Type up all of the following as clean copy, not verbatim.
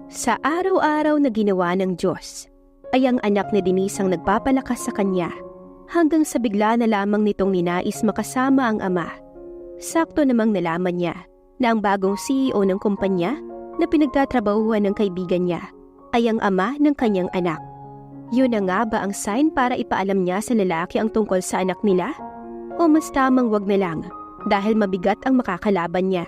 Sa araw-araw na ginawa ng Diyos, ay ang anak ni Denise ang nagpapalakas sa kanya hanggang sa bigla na lamang nitong ninais makasama ang ama. Sakto namang nalaman niya na ang bagong CEO ng kumpanya na pinagtatrabahuhan ng kaibigan niya ay ang ama ng kanyang anak. Yun na nga ba ang sign para ipaalam niya sa lalaki ang tungkol sa anak nila? O mas tamang wag na lang dahil mabigat ang makakalaban niya?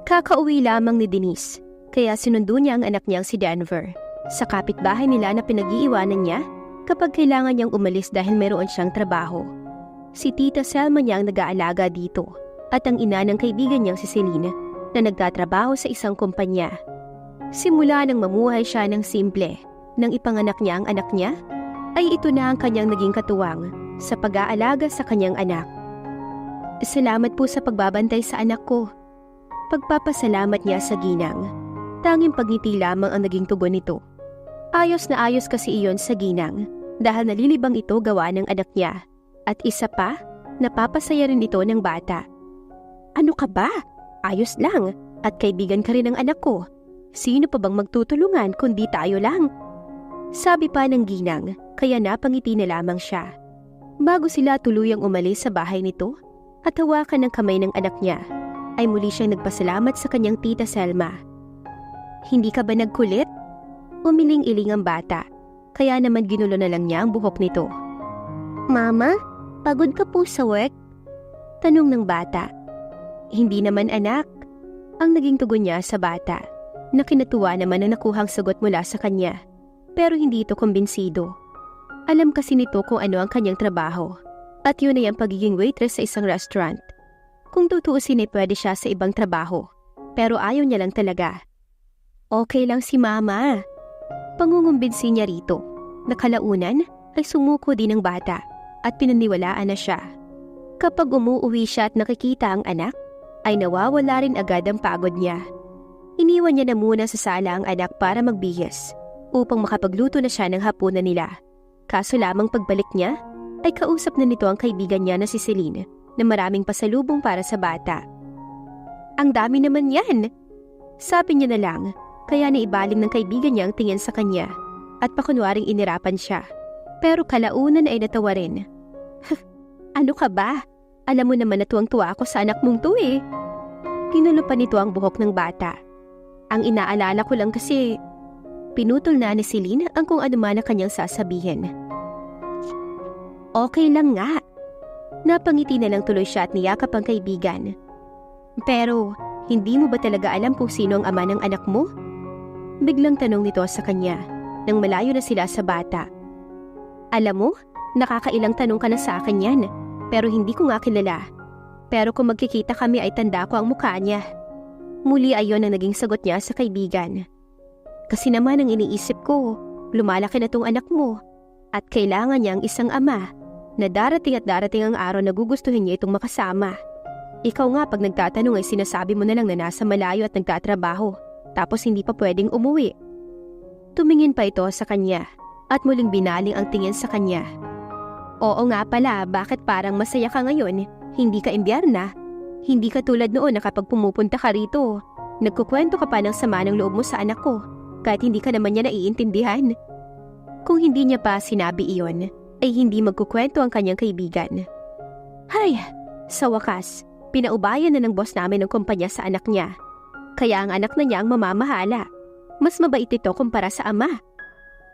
Kakauwi lamang ni Denise, kaya sinundo niya ang anak niyang si Denver sa kapitbahay nila na pinag-iiwanan niya kapag kailangan niyang umalis dahil mayroon siyang trabaho. Si Tita Selma niya ang nag-aalaga dito at ang ina ng kaibigan niyang si Celine na nagtatrabaho sa isang kumpanya. Simula nang mamuhay siya ng simple nang ipanganak niya ang anak niya, ay ito na ang kanyang naging katuwang sa pag-aalaga sa kanyang anak. Salamat po sa pagbabantay sa anak ko. Pagpapasalamat niya sa ginang. Tanging pagngiti lamang ang naging tugon nito. Ayos na ayos kasi iyon sa ginang dahil nalilibang ito gawa ng anak niya. At isa pa, napapasaya rin ito ng bata. Ano ka ba? Ayos lang at kaibigan ka rin ng anak ko. Sino pa bang magtutulungan kundi tayo lang? Sabi pa ng ginang, kaya napangiti na lamang siya. Bago sila tuluyang umalis sa bahay nito at hawakan ng kamay ng anak niya, ay muli siyang nagpasalamat sa kanyang Tita Selma. Hindi ka ba nagkulit? Umiling-iling ang bata, kaya naman ginulo na lang niya ang buhok nito. Mama, pagod ka po sa work? Tanong ng bata. Hindi naman anak, ang naging tugon niya sa bata, na kinatuwa naman ang nakuhang sagot mula sa kanya, pero hindi ito kumbinsido. Alam kasi nito kung ano ang kanyang trabaho, at yun ay ang pagiging waitress sa isang restaurant. Kung tutuusin ay pwede siya sa ibang trabaho, pero ayaw niya lang talaga. Okay lang si Mama. Pangungumbinsi niya rito. Nakalaunan ay sumuko din ang bata at pinaniwalaan na siya. Kapag umuuwi siya at nakikita ang anak, ay nawawala rin agad ang pagod niya. Iniwan niya na muna sa sala ang anak para magbihis upang makapagluto na siya ng hapunan nila. Kaso lamang pagbalik niya, ay kausap na nito ang kaibigan niya na si Celine na maraming pasalubong para sa bata. Ang dami naman yan! Sabi niya na lang, kaya naibaling ng kaibigan niya ang tingin sa kanya at pakunwaring inirapan siya. Pero kalaunan ay natawa rin. Ano ka ba? Alam mo naman na tuwang-tuwa ako sa anak mong to eh. Kinulo pa nito ang buhok ng bata. Ang inaalala ko lang kasi, pinutol na ni Celine ang kung ano man na kanyang sasabihin. Okay lang nga. Napangiti na lang tuloy siya at niyakap ang kaibigan. Pero, hindi mo ba talaga alam kung sino ang ama ng anak mo? Biglang tanong nito sa kanya, nang malayo na sila sa bata. Alam mo, nakakailang tanong ka na sa akin yan, pero hindi ko nga kilala. Pero kung magkikita kami ay tanda ko ang mukha niya. Muli ayon ang naging sagot niya sa kaibigan. Kasi naman ang iniisip ko, lumalaki na tong anak mo, at kailangan niya ang isang ama, na darating at darating ang araw na gugustuhin niya itong makasama. Ikaw nga pag nagtatanong ay sinasabi mo na lang na nasa malayo at nagtatrabaho, tapos hindi pa pwedeng umuwi. Tumingin pa ito sa kanya, at muling binaling ang tingin sa kanya. Oo nga pala, bakit parang masaya ka ngayon? Hindi ka imbiyarna. Hindi ka tulad noon na kapag pumupunta ka rito, nagkukwento ka pa ng sama ng loob mo sa anak ko, kahit hindi ka naman niya naiintindihan. Kung hindi niya pa sinabi iyon, ay hindi magkukwento ang kanyang kaibigan. Hay, sa wakas, pinaubayan na ng boss namin ng kumpanya sa anak niya. Kaya ang anak na niya ang mamamahala. Mas mabait ito kumpara sa ama.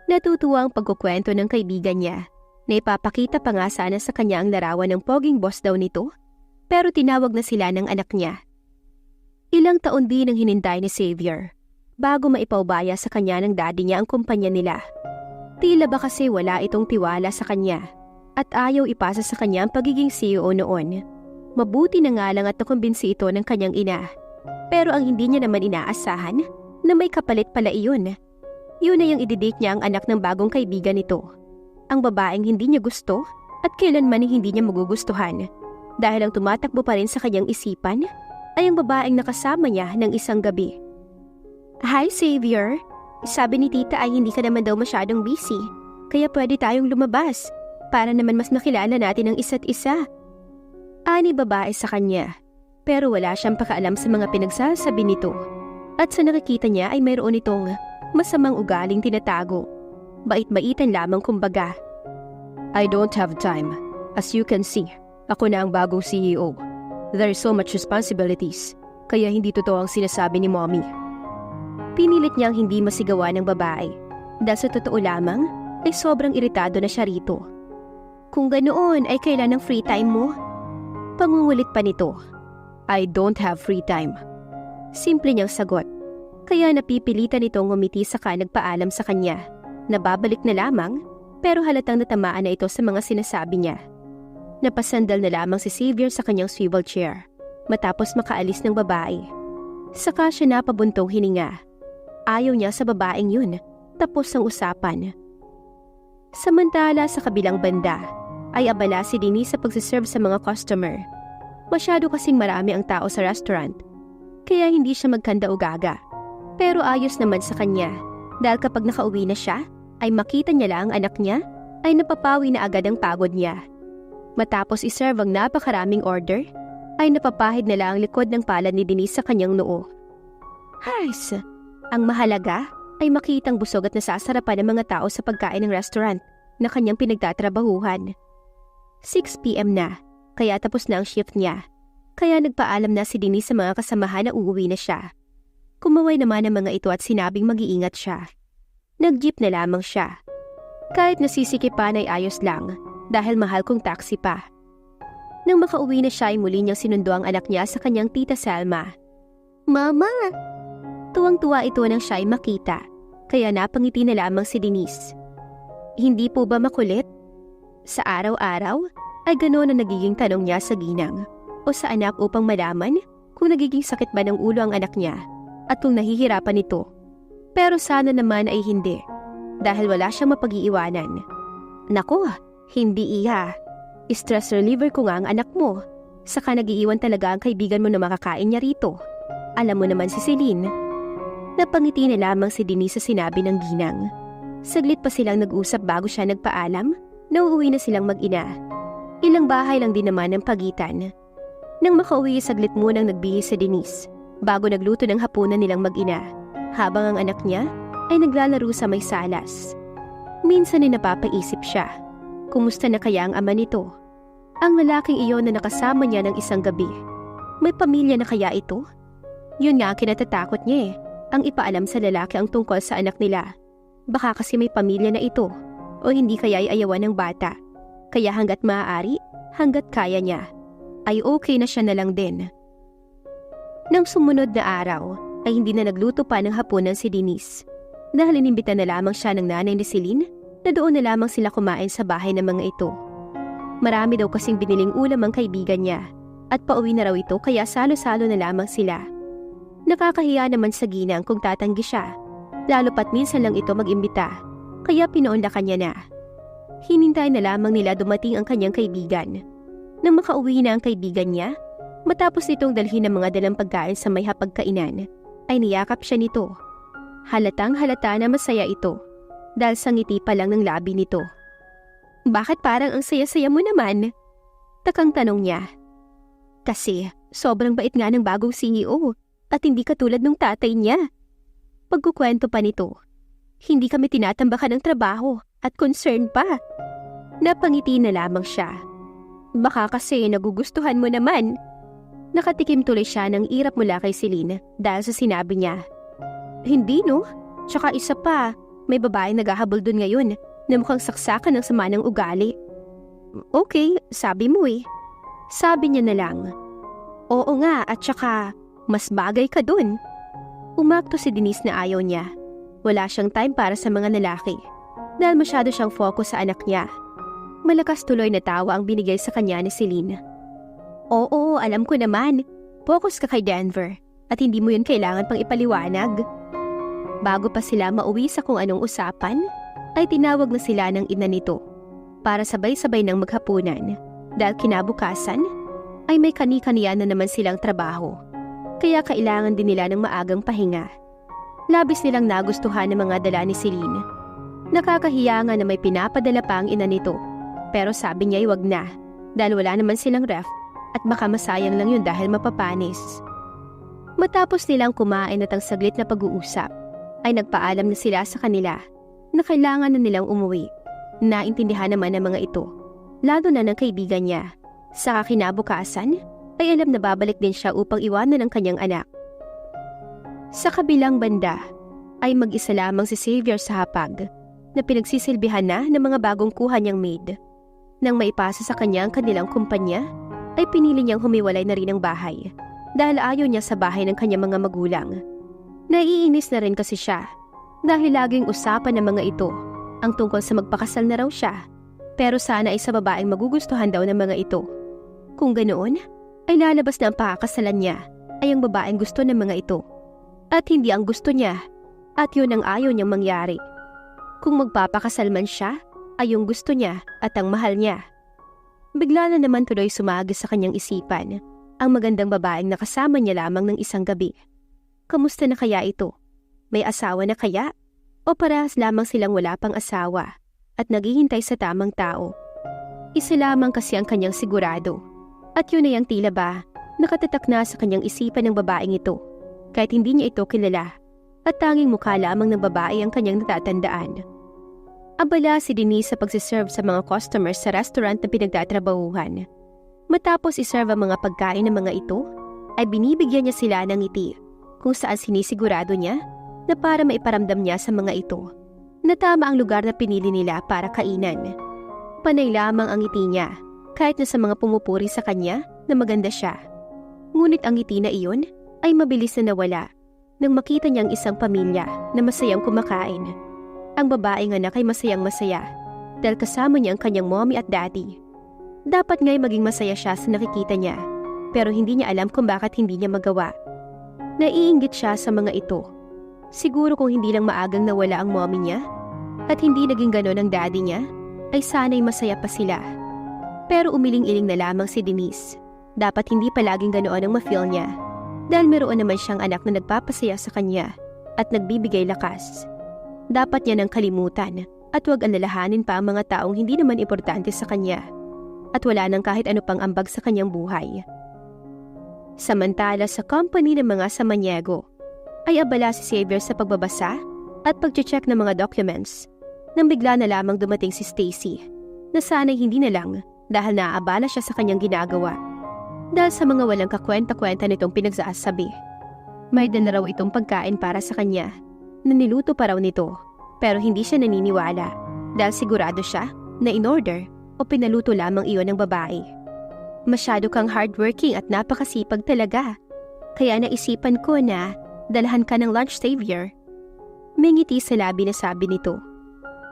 Natutuwa ang pagkukwento ng kaibigan niya, na ipapakita pa nga sana sa kanya ang larawan ng poging boss daw nito, pero tinawag na sila ng anak niya. Ilang taon din ang hinintay ni Xavier, bago maipaubaya sa kanya ng daddy niya ang kumpanya nila. Tila ba kasi wala itong tiwala sa kanya, at ayaw ipasa sa kanya ang pagiging CEO noon. Mabuti na nga lang at nakumbinsi ito ng kanyang ina. Pero ang hindi niya naman inaasahan, na may kapalit pala iyon. Yun na yung ididate niya ang anak ng bagong kaibigan nito. Ang babaeng hindi niya gusto at kailanman hindi niya magugustuhan. Dahil ang tumatakbo pa rin sa kanyang isipan ay ang babaeng nakasama niya ng isang gabi. Hi Xavier, sabi ni tita ay hindi ka naman daw masyadong busy, kaya pwede tayong lumabas para naman mas makilala natin ang isa't isa. Ani babae sa kanya, pero wala siyang pakaalam sa mga pinagsasabi nito. At sa nakikita niya ay mayroon itong masamang ugaling tinatago. Bait-baitan lamang kumbaga. I don't have time. As you can see, ako na ang bagong CEO. There is so much responsibilities, kaya hindi totoo ang sinasabi ni Mommy. Pinilit niyang hindi masigawan ng babae. Dahil sa totoo lamang, ay sobrang iritado na siya rito. Kung ganoon ay kailan ang free time mo? Pangungulit pa nito. I don't have free time. Simple niyang sagot. Kaya napipilitan itong ngumiti saka nagpaalam sa kanya. Nababalik na lamang, pero halatang natamaan na ito sa mga sinasabi niya. Napasandal na lamang si Xavier sa kanyang swivel chair, matapos makaalis ng babae. Saka siya napabuntong hininga. Ayaw niya sa babaeng yun, tapos ang usapan. Samantala sa kabilang banda, ay abala si Denise sa pagsiserve sa mga customer. Masyado kasing marami ang tao sa restaurant, kaya hindi siya magkanda-ugaga. Pero ayos naman sa kanya, dahil kapag nakauwi na siya, ay makita niya lang ang anak niya, ay napapawi na agad ang pagod niya. Matapos iserve ang napakaraming order, ay napapahid na lang ang likod ng palad ni Denise sa kanyang noo. Hays! Ang mahalaga ay makitang busog at nasasarapan ng mga tao sa pagkain ng restaurant na kanyang pinagtatrabahuhan. 6 p.m. na, kaya tapos na ang shift niya. Kaya nagpaalam na si Denise sa mga kasamahan na uuwi na siya. Kumaway naman ang mga ito at sinabing mag-iingat siya. Nag-jeep na lamang siya. Kahit nasisikipan ay ayos lang dahil mahal kong taxi pa. Nang makauwi na siya ay muli niyang sinundo ang anak niya sa kanyang tita Selma. Mama! Tuwang-tuwa ito nang siya ay makita, kaya napangiti na lamang si Denise. Hindi po ba makulit? Sa araw-araw, ay gano'n ang nagiging tanong niya sa ginang o sa anak upang malaman kung nagiging sakit ba ng ulo ang anak niya at kung nahihirapan ito. Pero sana naman ay hindi, dahil wala siyang mapag-iiwanan. Nako, hindi iya. Stress reliever ko nga ang anak mo, saka nag-iiwan talaga ang kaibigan mo na makakain niya rito. Alam mo naman si Celine. Napangiti na lamang si Denise sa sinabi ng ginang. Saglit pa silang nag-usap bago siya nagpaalam na uuwi na silang mag-ina. Ilang bahay lang din naman ang pagitan. Nang makauwi, saglit munang nagbihis si Denise bago nagluto ng hapunan nilang mag-ina, habang ang anak niya ay naglalaro sa may salas. Minsan ay napapaisip siya, kumusta na kaya ang ama nito? Ang lalaking iyon na nakasama niya ng isang gabi. May pamilya na kaya ito? Yun nga ang kinatatakot niya ang ipaalam sa lalaki ang tungkol sa anak nila. Baka kasi may pamilya na ito, o hindi kaya ay ayawan ng bata. Kaya hanggat maaari, hanggat kaya niya, ay okay na siya na lang din. Nang sumunod na araw, ay hindi na nagluto pa ng hapunan si Denise. Dahil inimbita na lamang siya ng nanay ni Celine, na doon na lamang sila kumain sa bahay ng mga ito. Marami daw kasing biniling ulam ang kaibigan niya, at pauwi na raw ito kaya salo-salo na lamang sila. Nakakahiya naman sa ginang kung tatanggi siya, lalo pat minsan lang ito mag-imbita, kaya pinoonlakan niya na. Hinintay na lamang nila dumating ang kanyang kaibigan. Nang makauwi na ang kaibigan niya, matapos nitong dalhin ng mga dalang pagkain sa may hapagkainan, ay niyakap siya nito. Halatang halata na masaya ito, dahil sa ngiti pa lang ng labi nito. Bakit parang ang saya-saya mo naman? Takang tanong niya. Kasi sobrang bait nga ng bagong CEO. At hindi katulad ng tatay niya. Pagkukwento pa nito, hindi kami tinatambakan ng trabaho at concern pa. Napangiti na lamang siya. Baka kasi nagugustuhan mo naman. Nakatikim tuloy siya ng irap mula kay Celine dahil sa sinabi niya. Hindi no? Tsaka isa pa, may babae naghahabol dun ngayon na mukhang saksakan ng sama ng ugali. Okay, sabi mo eh. Sabi niya na lang. Oo nga at tsaka mas bagay ka dun. Umakto si Denise na ayaw niya. Wala siyang time para sa mga lalaki dahil masyado siyang focus sa anak niya. Malakas tuloy na tawa ang binigay sa kanya ni Celine. Oo, alam ko naman. Focus ka kay Denver at hindi mo yun kailangan pang ipaliwanag. Bago pa sila mauwi sa kung anong usapan, ay tinawag na sila ng ina nito para sabay-sabay ng maghapunan dahil kinabukasan ay may kani-kaniya na naman silang trabaho. Kaya kailangan din nila ng maagang pahinga. Labis nilang nagustuhan ng mga dala ni Celine. Nakakahiya nga na may pinapadala pa ang ina nito. Pero sabi niya ay wag na, dahil wala naman silang ref at baka masayang lang yun dahil mapapanis. Matapos nilang kumain at ang saglit na pag-uusap, ay nagpaalam na sila sa kanila na kailangan na nilang umuwi. Naintindihan naman ng mga ito, lalo na ng kaibigan niya. Sa kinabukasan, ay alam na babalik din siya upang iwanan ang kanyang anak. Sa kabilang banda, ay mag-isa lamang si Xavier sa hapag na pinagsisilbihan na ng mga bagong kuha niyang maid. Nang maipasa sa kanya ang kanilang kumpanya, ay pinili niyang humiwalay na rin ang bahay dahil ayaw niya sa bahay ng kanyang mga magulang. Naiinis na rin kasi siya dahil laging usapan ng mga ito ang tungkol sa magpakasal na raw siya, pero sana ay sa babaeng magugustuhan daw ng mga ito. Kung ganoon, ay lalabas na ang pakakasalan niya ay ang babaeng gusto ng mga ito at hindi ang gusto niya, at yun ang ayaw niyang mangyari. Kung magpapakasal man siya, ay yung gusto niya at ang mahal niya. Bigla na naman tuloy sumagis sa kanyang isipan ang magandang babaeng nakasama niya lamang ng isang gabi. Kamusta na kaya ito? May asawa na kaya? O parehas lamang silang wala pang asawa at naghihintay sa tamang tao? Isa lamang kasi ang kanyang sigurado, at yun ay ang tila ba nakatatak na sa kanyang isipan ng babaeng ito kahit hindi niya ito kilala, at tanging mukha lamang ng babae ang kanyang natatandaan. Abala si Denise sa pagsiserve sa mga customers sa restaurant na pinagtatrabahuhan. Matapos iserve ang mga pagkain ng mga ito, ay binibigyan niya sila ng ngiti kung saan sinisigurado niya na para maiparamdam niya sa mga ito na tama ang lugar na pinili nila para kainan. Panay lamang ang ngiti niya kahit na sa mga pumupuri sa kanya na maganda siya. Ngunit ang ngiti na iyon ay mabilis na nawala nang makita niyang isang pamilya na masayang kumakain. Ang babaeng anak ay masayang-masaya dahil kasama niya ang kanyang mommy at daddy. Dapat nga'y maging masaya siya sa nakikita niya, pero hindi niya alam kung bakit hindi niya magawa. Naiinggit siya sa mga ito. Siguro kung hindi lang maagang nawala ang mommy niya at hindi naging ganon ang daddy niya, ay sana'y masaya pa sila. Pero umiling-iling na lamang si Denise. Dapat hindi palaging ganoon ang ma-feel niya dahil meron naman siyang anak na nagpapasaya sa kanya at nagbibigay lakas. Dapat niya nang kalimutan at huwag alalahanin pa ang mga taong hindi naman importante sa kanya at wala nang kahit ano pang ambag sa kanyang buhay. Samantala sa company ng mga Samaniego, ay abala si Xavier sa pagbabasa at pag-check ng mga documents nang bigla na lamang dumating si Stacy na sana'y hindi na lang dahil naaabala siya sa kanyang ginagawa. Dahil sa mga walang kakwenta-kwenta nitong pinagsasabi. May dala raw itong pagkain para sa kanya na niluto pa raw nito, pero hindi siya naniniwala dahil sigurado siya na in-order o pinaluto lamang iyon ng babae. Masyado kang hardworking at napakasipag talaga, kaya naisipan ko na dalahan ka ng lunch, Xavier. May ngiti sa labi na sabi nito.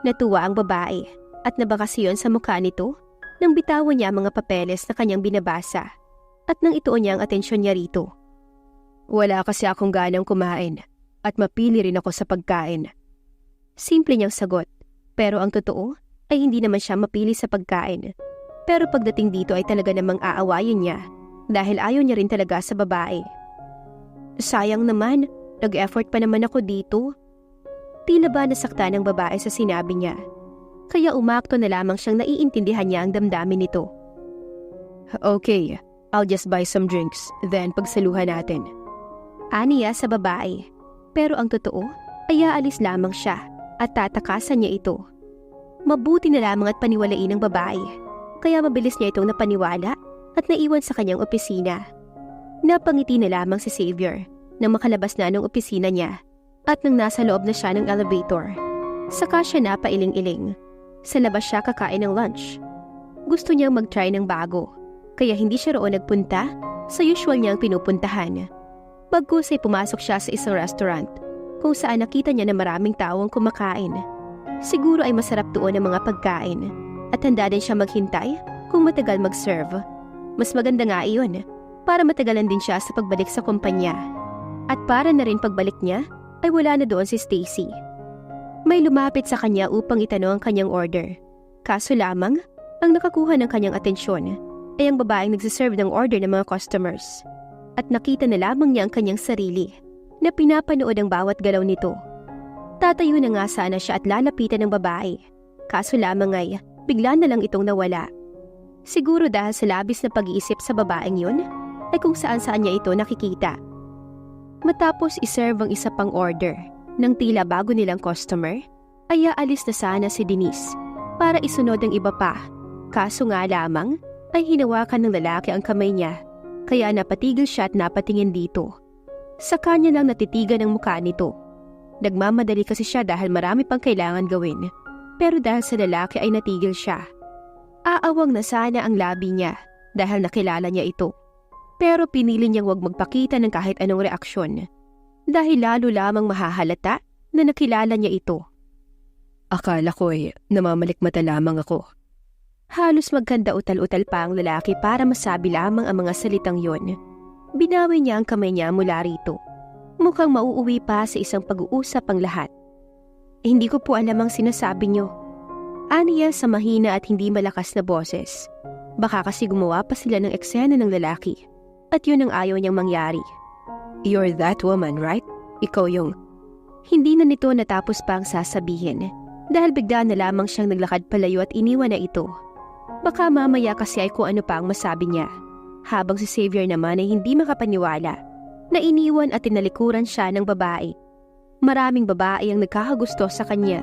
Natuwa ang babae at nabakasyon sa mukha nito nang bitawan niya ang mga papeles na kanyang binabasa at nang ituon niya ang atensyon niya rito. Wala kasi akong ganang kumain at mapili rin ako sa pagkain. Simple niyang sagot, pero ang totoo ay hindi naman siya mapili sa pagkain. Pero pagdating dito ay talaga namang aawayin niya dahil ayaw niya rin talaga sa babae. Sayang naman, nag-effort pa naman ako dito. Tila ba nasaktan ng babae sa sinabi niya, kaya umakto na lamang siyang naiintindihan niya ang damdamin nito. Okay, I'll just buy some drinks, then pagsaluhan natin. Aniya sa babae, pero ang totoo ay aalis lamang siya at tatakasan niya ito. Mabuti na lamang at paniwalain ng babae, kaya mabilis niya itong napaniwala at naiwan sa kanyang opisina. Napangiti na lamang si Xavier nang makalabas na ng opisina niya at nang nasa loob na siya ng elevator. Saka siya napailing-iling. Sa labas siya kakain ng lunch. Gusto niyang mag-try ng bago, kaya hindi siya roon nagpunta sa usual niyang pinupuntahan. Bagkus ay pumasok siya sa isang restaurant kung saan nakita niya na maraming taong kumakain. Siguro ay masarap doon ang mga pagkain at handa din siya maghintay kung matagal mag-serve. Mas maganda nga iyon para matagalan din siya sa pagbalik sa kumpanya. At para na rin pagbalik niya ay wala na doon si Stacy. May lumapit sa kanya upang itanong ang kanyang order. Kaso lamang, ang nakakuha ng kanyang atensyon ay ang babaeng nagsiserve ng order ng mga customers. At nakita na lamang niya ang kanyang sarili na pinapanood ang bawat galaw nito. Tatayo na nga sana siya at lalapitan ng babae. Kaso lamang ay bigla na lang itong nawala. Siguro dahil sa labis na pag-iisip sa babaeng yun ay kung saan-saan niya ito nakikita. Matapos iserve ang isa pang order ng tila bago nilang customer, ay aalis na sana si Denise para isunod ang iba pa. Kaso nga lamang ay hinawakan ng lalaki ang kamay niya, kaya napatigil siya at napatingin dito. Sa kanya lang natitigan ang mukha nito. Nagmamadali kasi siya dahil marami pang kailangan gawin, pero dahil sa lalaki ay natigil siya. Aawang na sana ang labi niya dahil nakilala niya ito. Pero pinili niyang huwag magpakita ng kahit anong reaksyon dahil lalo lamang mahahalata na nakilala niya ito. Akala ko'y namamalikmata lamang ako. Halos magkanda utal-utal pa ang lalaki para masabi lamang ang mga salitang yon. Binawi niya ang kamay niya mula rito. Mukhang mauuwi pa sa isang pag-uusap ang lahat. Hindi ko po alam ang sinasabi niyo. Aniya sa mahina at hindi malakas na boses. Baka kasi gumawa pa sila ng eksena ng lalaki. At yun ang ayaw niyang mangyari. You're that woman, right? Ikaw yung... Hindi na nito natapos pa ang sasabihin dahil bigla na lamang siyang naglakad palayo at iniwan na ito. Baka mamaya kasi ay kung ano pa ang masabi niya. Habang si Xavier naman ay hindi makapaniwala na iniwan at tinalikuran siya ng babae. Maraming babae ang nagkakagusto sa kanya,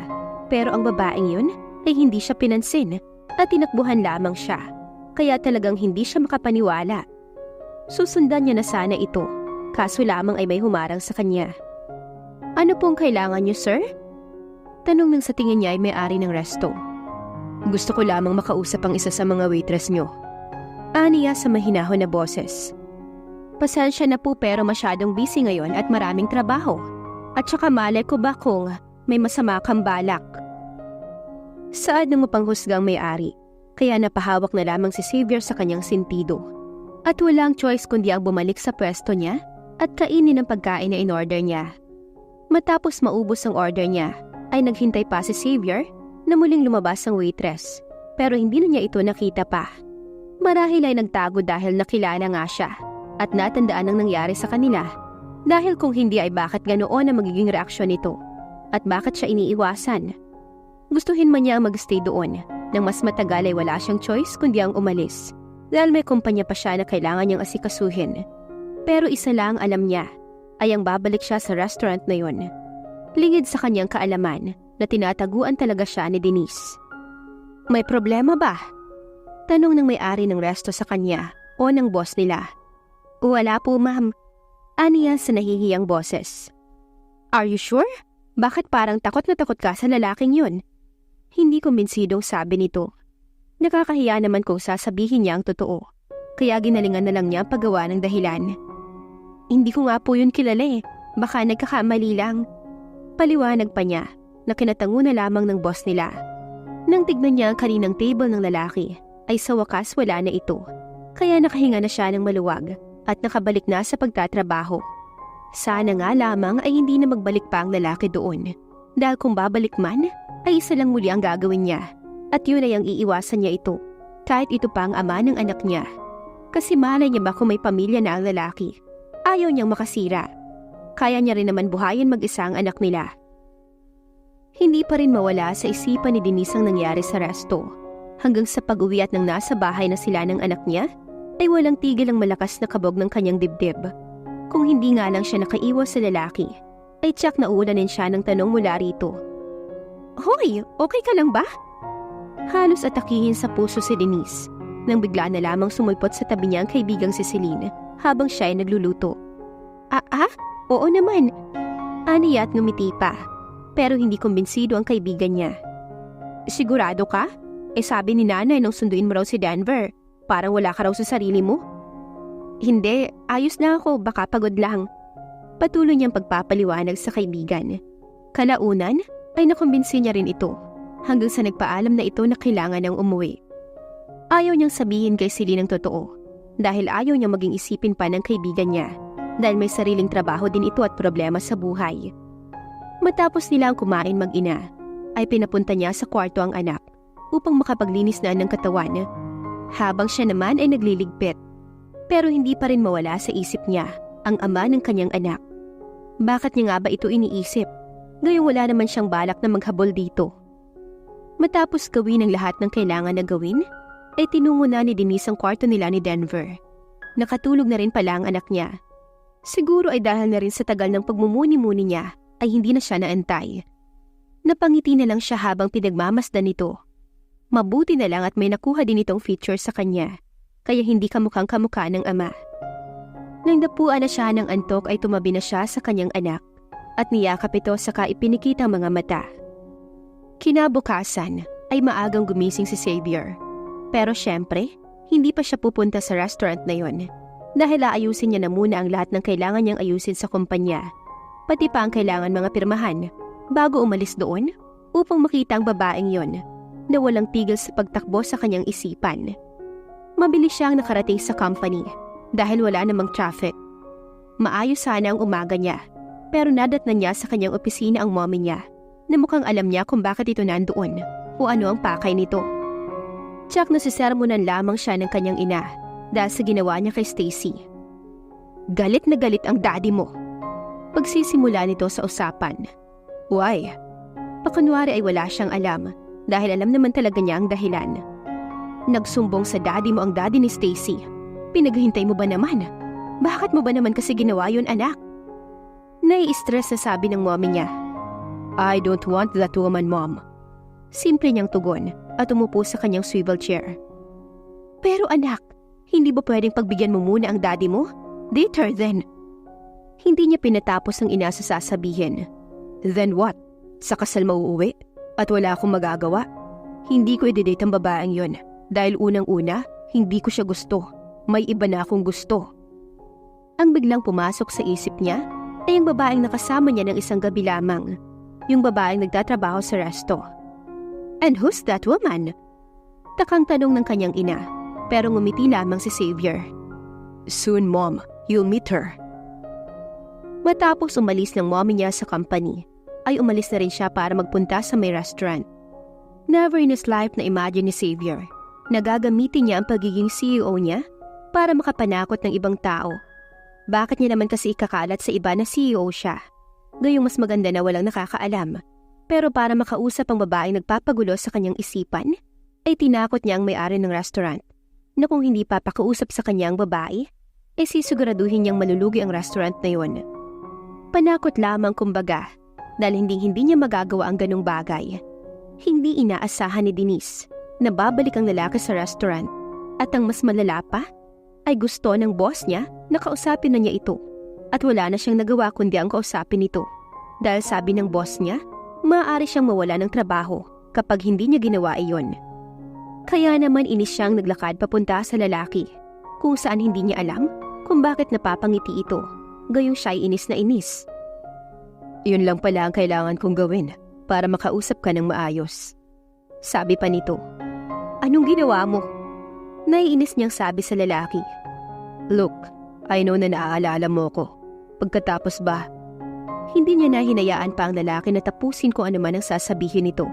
pero ang babaeng yun ay hindi siya pinansin at tinakbuhan lamang siya. Kaya talagang hindi siya makapaniwala. Susundan niya na sana ito, kaso lamang ay may humarang sa kanya. Ano pong kailangan niyo, sir? Tanong nang sa tingin niya ay may-ari ng resto. Gusto ko lamang makausap ang isa sa mga waitress niyo. Aniya sa mahinahon na boses. Pasensya na po pero masyadong busy ngayon at maraming trabaho. At saka malay ko ba kung may masama kang balak? Saad ng mapanghusgang may-ari, kaya napahawak na lamang si Xavier sa kanyang sentido. At walang choice kundi ang bumalik sa pwesto niya at kainin ang pagkain na in-order niya. Matapos maubos ang order niya, ay naghintay pa si Xavier na muling lumabas ang waitress. Pero hindi na niya ito nakita pa. Marahil ay nagtago dahil nakilala nga siya at natandaan ang nangyari sa kanila. Dahil kung hindi ay bakit ganoon ang magiging reaksyon nito at bakit siya iniiwasan. Gustuhin man niya ang mag-stay doon nang mas matagal ay wala siyang choice kundi ang umalis. Dahil may kumpanya pa siya na kailangan niyang asikasuhin. Pero isa lang alam niya, ay ang babalik siya sa restaurant na yon. Lingid sa kanyang kaalaman na tinataguan talaga siya ni Denise. May problema ba? Tanong ng may-ari ng resto sa kanya o ng boss nila. Wala po ma'am. Aniya sa nahihiyang boses. Are you sure? Bakit parang takot na takot ka sa lalaking yun? Hindi kumbinsidong sabi nito. Nakakahiya naman kung sasabihin niya ang totoo. Kaya ginalingan na lang niya paggawa ng dahilan. Hindi ko nga po yun kilala eh. Baka nagkakamali lang. Paliwanag pa niya na kinatango na lamang ng boss nila. Nang tignan niya ang kaninang table ng lalaki, ay sa wakas wala na ito. Kaya nakahinga na siya ng maluwag at nakabalik na sa pagtatrabaho. Sana nga lamang ay hindi na magbalik pa ang lalaki doon. Dahil kung babalik man, ay isa lang muli ang gagawin niya. At yun ay ang iiwasan niya ito, kahit ito pa ang ama ng anak niya. Kasi malay niya ba kung may pamilya na ang lalaki? Ayaw niyang makasira. Kaya niya rin naman buhayin mag-isa ang anak nila. Hindi pa rin mawala sa isipan ni Denise ang nangyari sa resto. Hanggang sa pag-uwi at nang nasa bahay na sila ng anak niya, ay walang tigil ang malakas na kabog ng kanyang dibdib. Kung hindi nga lang siya nakaiwas sa lalaki, ay tiyak na uulanin siya ng tanong mula rito. Hoy, okay ka lang ba? Halos atakihin sa puso si Denise nang bigla na lamang sumulpot sa tabi niya ang kaibigang si Celine habang siya ay nagluluto. Oo naman. Aniya at ngumiti pa, pero hindi kumbinsido ang kaibigan niya. Sigurado ka? Sabi ni nanay nung sunduin mo raw si Denver, parang wala ka raw sa sarili mo. Hindi, ayos na ako, baka pagod lang. Patuloy niyang pagpapaliwanag sa kaibigan. Kalaunan ay nakumbinsi niya rin ito. Hanggang sa nagpaalam na ito na kailangan niyang umuwi. Ayaw niyang sabihin kay Celine ang totoo dahil ayaw niyang maging isipin pa ng kaibigan niya dahil may sariling trabaho din ito at problema sa buhay. Matapos nilang kumain mag-ina, ay pinapunta niya sa kwarto ang anak upang makapaglinis na ng katawan habang siya naman ay nagliligpit. Pero hindi pa rin mawala sa isip niya ang ama ng kanyang anak. Bakit niya nga ba ito iniisip? Gayong wala naman siyang balak na maghabol dito. Matapos gawin ang lahat ng kailangan na gawin, ay tinungo na ni Denise ang kwarto nila ni Denver. Nakatulog na rin pala ang anak niya. Siguro ay dahil na rin sa tagal ng pagmumuni-muni niya ay hindi na siya naantay. Napangiti na lang siya habang pinagmamasdan nito. Mabuti na lang at may nakuha din itong feature sa kanya, kaya hindi kamukhang kamukha ng ama. Nang napuan na siya ng antok ay tumabi na siya sa kanyang anak at niyakap ito saka ipinikitang mga mata. Kinabukasan ay maagang gumising si Xavier. Pero syempre, hindi pa siya pupunta sa restaurant na yon dahil aayusin niya na muna ang lahat ng kailangan niyang ayusin sa kumpanya, pati pa ang kailangan mga pirmahan bago umalis doon upang makita ang babaeng yon na walang tigil sa pagtakbo sa kanyang isipan. Mabilis siyang nakarating sa company dahil wala namang traffic. Maayos sana ang umaga niya, pero nadatnan niya sa kanyang opisina ang mommy niya na mukhang alam niya kung bakit ito nandoon o ano ang pakay nito. Tsak na sisermonan lamang siya ng kanyang ina dahil sa ginawa niya kay Stacy. Galit na galit ang daddy mo. Pagsisimula nito sa usapan. Why? Pakunwari ay wala siyang alam dahil alam naman talaga niya ang dahilan. Nagsumbong sa daddy mo ang daddy ni Stacy. Pinaghihintay mo ba naman? Bakit mo ba naman kasi ginawa yun, anak? Nai-stress na sabi ng mommy niya. I don't want that woman, mom. Simple niyang tugon at umupo sa kanyang swivel chair. Pero anak, hindi ba pwedeng pagbigyan mo muna ang daddy mo? Date her then. Hindi niya pinatapos ang ina sa sasabihin. Then what? Sa kasal mauuwi? At wala akong magagawa? Hindi ko i-date ang babaeng yon dahil unang-una, hindi ko siya gusto. May iba na akong gusto. Ang biglang pumasok sa isip niya ay ang babaeng nakasama niya ng isang gabi lamang. Yung babaeng nagtatrabaho sa resto. And who's that woman? Takang tanong ng kanyang ina, pero ngumiti lamang si Xavier. Soon, mom, you'll meet her. Matapos umalis ng mommy niya sa company, ay umalis na rin siya para magpunta sa may restaurant. Never in his life na imagine ni Xavier na gagamitin niya ang pagiging CEO niya para makapanakot ng ibang tao. Bakit niya naman kasi ikakalat sa iba na CEO siya? Gayong mas maganda na walang nakakaalam. Pero para makausap ang babaeng nagpapagulo sa kanyang isipan, ay tinakot niya ang may-ari ng restaurant na kung hindi papakausap sa kanyang babae, ay sisiguraduhin niyang malulugi ang restaurant na yun. Panakot lamang kumbaga dahil hindi niya magagawa ang ganung bagay. Hindi inaasahan ni Denise na babalik ang lalaki sa restaurant at ang mas malala pa, ay gusto ng boss niya na kausapin na niya ito at wala na siyang nagawa kundi ang kausapin ito dahil sabi ng boss niya, maaari siyang mawala ng trabaho kapag hindi niya ginawa iyon. Kaya naman inis siyang naglakad papunta sa lalaki kung saan hindi niya alam kung bakit napapangiti ito, gayong siya'y inis na inis. Yun lang pala ang kailangan kong gawin para makausap ka ng maayos. Sabi pa nito. Anong ginawa mo? Naiinis niyang sabi sa lalaki. Look, I know na naaalala mo ko. Pagkatapos ba? Hindi niya nahinayaan pa ang lalaki na tapusin kung ano man ang sasabihin nito.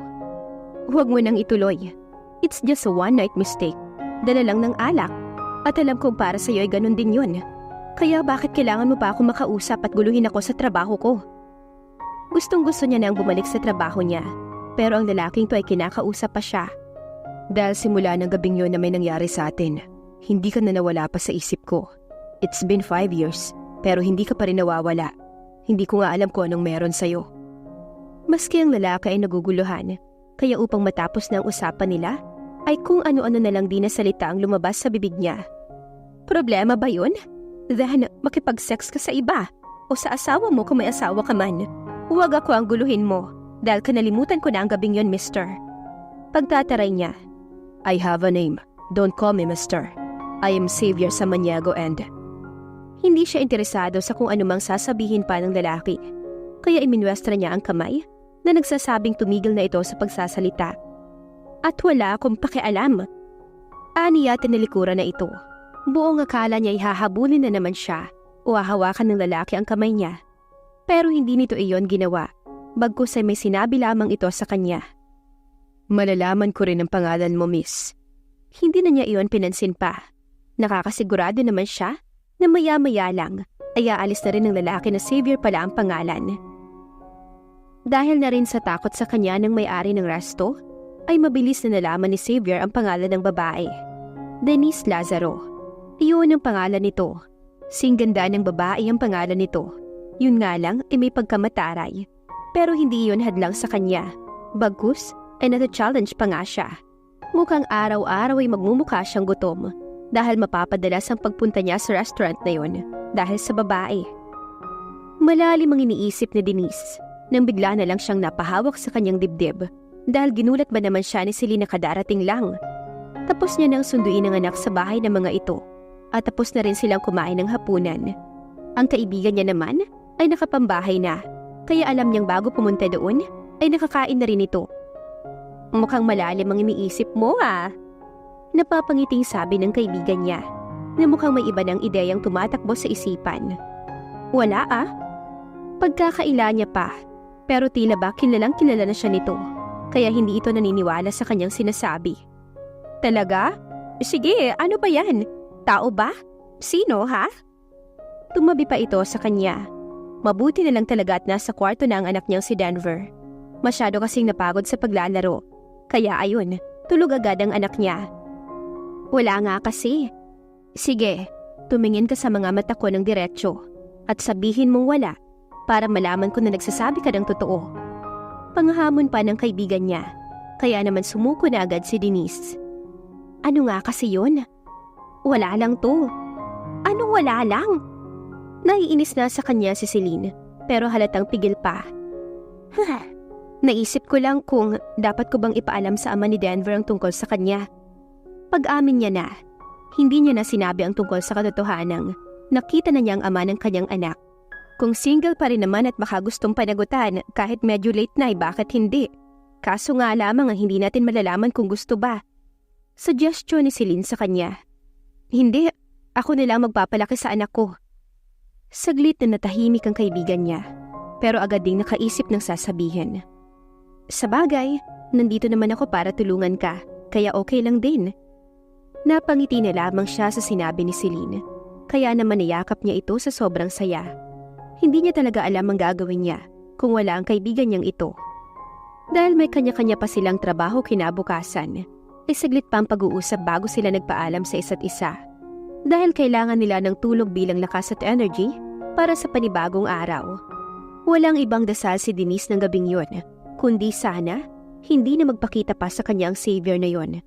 Huwag mo nang ituloy. It's just a one-night mistake. Dala lang ng alak. At alam kong para sa'yo ay ganun din yun. Kaya bakit kailangan mo pa ako makausap at guluhin ako sa trabaho ko? Gustong-gusto niya na ang bumalik sa trabaho niya. Pero ang lalaking to ay kinakausap pa siya. Dahil simula ng gabing yun na may nangyari sa atin, hindi ka na nawala pa sa isip ko. It's been 5 years, pero hindi ka pa rin nawawala. Hindi ko nga alam kung anong meron sa'yo. Maski ang lalaki ay naguguluhan, kaya upang matapos na ang usapan nila, ay kung ano-ano na lang din na salita ang lumabas sa bibig niya. Problema ba yun? Then, makipag-sex ka sa iba, o sa asawa mo kung may asawa ka man. Huwag ako ang guluhin mo, dahil kanalimutan ko na ang gabing yun, mister. Pagtataray niya, I have a name. Don't call me mister. I am Xavier Samaniego and... Hindi siya interesado sa kung anumang sasabihin pa ng lalaki. Kaya iminwestra niya ang kamay na nagsasabing tumigil na ito sa pagsasalita. At wala akong pakialam. Aniya tinalikuran na ito. Buong akala niya ihahabulin na naman siya o hahawakan ng lalaki ang kamay niya. Pero hindi nito iyon ginawa. Bagkus ay may sinabi lamang ito sa kanya. Malalaman ko rin ang pangalan mo, miss. Hindi na niya iyon pinansin pa. Nakakasigurado naman siya na maya-maya lang ay aalis na rin ng lalaki na Xavier pala ang pangalan. Dahil na rin sa takot sa kanya ng may-ari ng resto, ay mabilis na nalaman ni Xavier ang pangalan ng babae. Denise Lazaro. Iyon ang pangalan nito. Singganda ng babae ang pangalan nito. Yun nga lang ay may pagkamataray. Pero hindi yun hadlang sa kanya. Bagkus ay nata-challenge pa nga siya. Mukhang araw-araw ay magmumukha siyang gutom dahil mapapadalas ang pagpunta niya sa restaurant na yun dahil sa babae. Malalim ang iniisip ni Denise nang bigla na lang siyang napahawak sa kanyang dibdib dahil ginulat ba naman siya ni Celine na kadarating lang. Tapos niya nang sunduin ang anak sa bahay ng mga ito at tapos na rin silang kumain ng hapunan. Ang kaibigan niya naman ay nakapambahay na kaya alam niyang bago pumunta doon ay nakakain na rin ito. Mukhang malalim ang iniisip mo Napapangiting sabi ng kaibigan niya na mukhang may iba ng ideyang tumatakbo sa isipan. Wala Pagkakaila niya pa, pero tila ba kilalang kilala na siya nito, kaya hindi ito naniniwala sa kanyang sinasabi. Talaga? Sige, ano ba yan? Tao ba? Sino Tumabi pa ito sa kanya. Mabuti na lang talaga at nasa kwarto na ang anak niyang si Denver. Masyado kasing napagod sa paglalaro, kaya ayun, tulog agad ang anak niya. Wala nga kasi. Sige, tumingin ka sa mga mata ko ng diretsyo at sabihin mong wala para malaman ko na nagsasabi ka ng totoo. Panghamon pa ng kaibigan niya, kaya naman sumuko na agad si Denise. Ano nga kasi yun? Wala lang to. Anong wala lang? Naiinis na sa kanya si Celine, pero halatang pigil pa. Naisip ko lang kung dapat ko bang ipaalam sa ama ni Denver ang tungkol sa kanya. Pag-amin niya na, hindi niya na sinabi ang tungkol sa katotohanang nakita na niya ang ama ng kanyang anak. Kung single pa rin naman at baka gustong panagutan kahit medyo late na bakit hindi? Kaso nga lamang ang hindi natin malalaman kung gusto ba. Suggestion ni Celine sa kanya. Hindi, ako na lang magpapalaki sa anak ko. Saglit na natahimik ang kaibigan niya, pero agad ding nakaisip ng sasabihin. Sabagay, nandito naman ako para tulungan ka, kaya okay lang din. Napangiti na lamang siya sa sinabi ni Celine, kaya naman niyakap niya ito sa sobrang saya. Hindi niya talaga alam ang gagawin niya kung wala ang kaibigan niyang ito. Dahil may kanya-kanya pa silang trabaho kinabukasan, ay saglit pa ang pag-uusap bago sila nagpaalam sa isa't isa. Dahil kailangan nila ng tulog bilang lakas at energy para sa panibagong araw. Walang ibang dasal si Denise ng gabing yun, kundi sana hindi na magpakita pa sa kanyang savior na yon.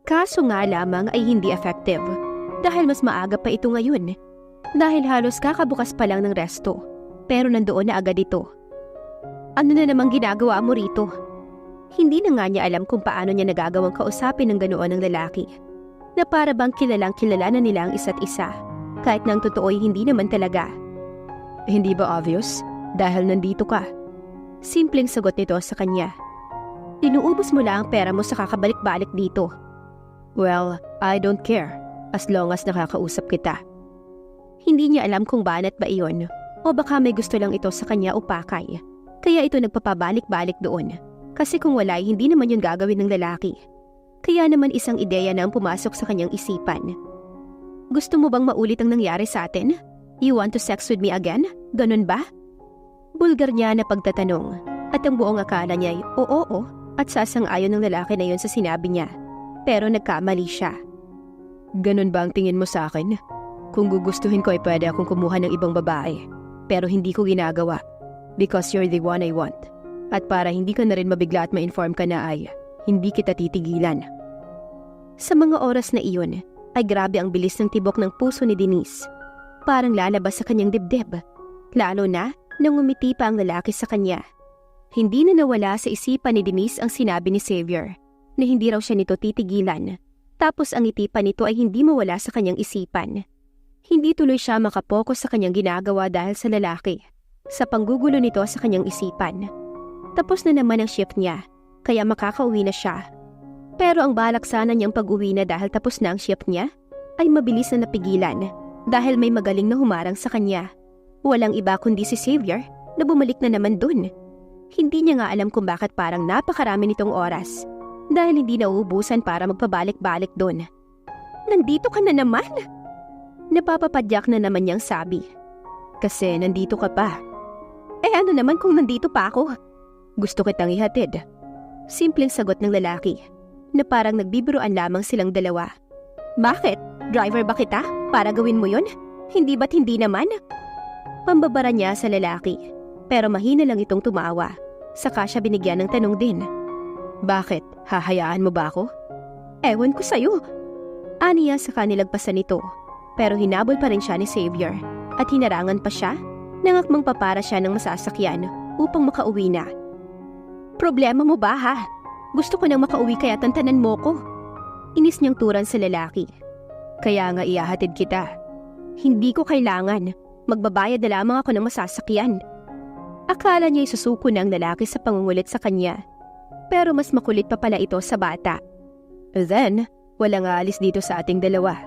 Kaso nga lamang ay hindi effective dahil mas maaga pa ito ngayon. Dahil halos kakabukas pa lang ng resto, pero nandoon na agad ito. Ano na namang ginagawa mo rito? Hindi na nga niya alam kung paano niya nagagawang kausapin ng ganoon ng lalaki, na para bang kilalang kilala na nila ang isa't isa, kahit nang totoo'y hindi naman talaga. Hindi ba obvious? Dahil nandito ka. Simpleng sagot nito sa kanya. Inuubos mo lang ang pera mo sa kakabalik-balik dito. Well, I don't care, as long as nakakausap kita. Hindi niya alam kung banat ba iyon, o baka may gusto lang ito sa kanya o pakay. Kaya ito nagpapabalik-balik doon. Kasi kung wala, hindi naman yun gagawin ng lalaki. Kaya naman isang ideya na ang pumasok sa kanyang isipan. Gusto mo bang maulit ang nangyari sa atin? You want to sex with me again? Ganun ba? Bulgar niya na pagtatanong, at ang buong akala niya ay oo at sasang-ayon ng lalaki na yun sa sinabi niya. Pero nagkamali siya. Ganun ba ang tingin mo sa akin? Kung gugustuhin ko ay pwede akong kumuha ng ibang babae, pero hindi ko ginagawa because you're the one I want. At para hindi ka na rin mabigla at ma-inform ka na ay hindi kita titigilan. Sa mga oras na iyon ay grabe ang bilis ng tibok ng puso ni Denise. Parang lalabas sa kanyang dibdib, lalo na nang umiti pa ang lalaki sa kanya. Hindi na nawala sa isipan ni Denise ang sinabi ni Xavier na hindi raw siya nito titigilan. Tapos ang ngiti pa nito ay hindi mawala sa kanyang isipan. Hindi tuloy siya makapokus sa kanyang ginagawa dahil sa lalaki, sa panggugulo nito sa kanyang isipan. Tapos na naman ang shift niya, kaya makakauwi na siya. Pero ang balak sana niyang pag-uwi na dahil tapos na ang shift niya, ay mabilis na napigilan dahil may magaling na humarang sa kanya. Walang iba kundi si Xavier na bumalik na naman dun. Hindi niya nga alam kung bakit parang napakarami nitong oras dahil hindi nauubusan para magpabalik-balik dun. Nandito ka na naman? Napapapadyak na naman niyang sabi. Kasi nandito ka pa. Eh ano naman kung nandito pa ako? Gusto kitang ihatid. Simpleng sagot ng lalaki na parang nagbibiruan lamang silang dalawa. Bakit? Driver ba kita? Para gawin mo yun? Hindi ba't hindi naman? Pambabara niya sa lalaki, pero mahina lang itong tumawa. Saka siya binigyan ng tanong din. Bakit? Hahayaan mo ba ako? Ewan ko sa'yo. Aniya sa kanilagpasan nito, pero hinabol pa rin siya ni Xavier at hinarangan pa siya nang akmang papara siya ng masasakyan upang makauwi na. Problema mo ba ha? Gusto ko nang makauwi kaya tantanan mo ko. Inis niyang turan sa lalaki. Kaya nga ihahatid kita. Hindi ko kailangan. Magbabayad na lamang ako ng masasakyan. Akala niya isusuko ng lalaki sa pangungulit sa kanya. Pero mas makulit pa pala ito sa bata. Then, walang aalis dito sa ating dalawa.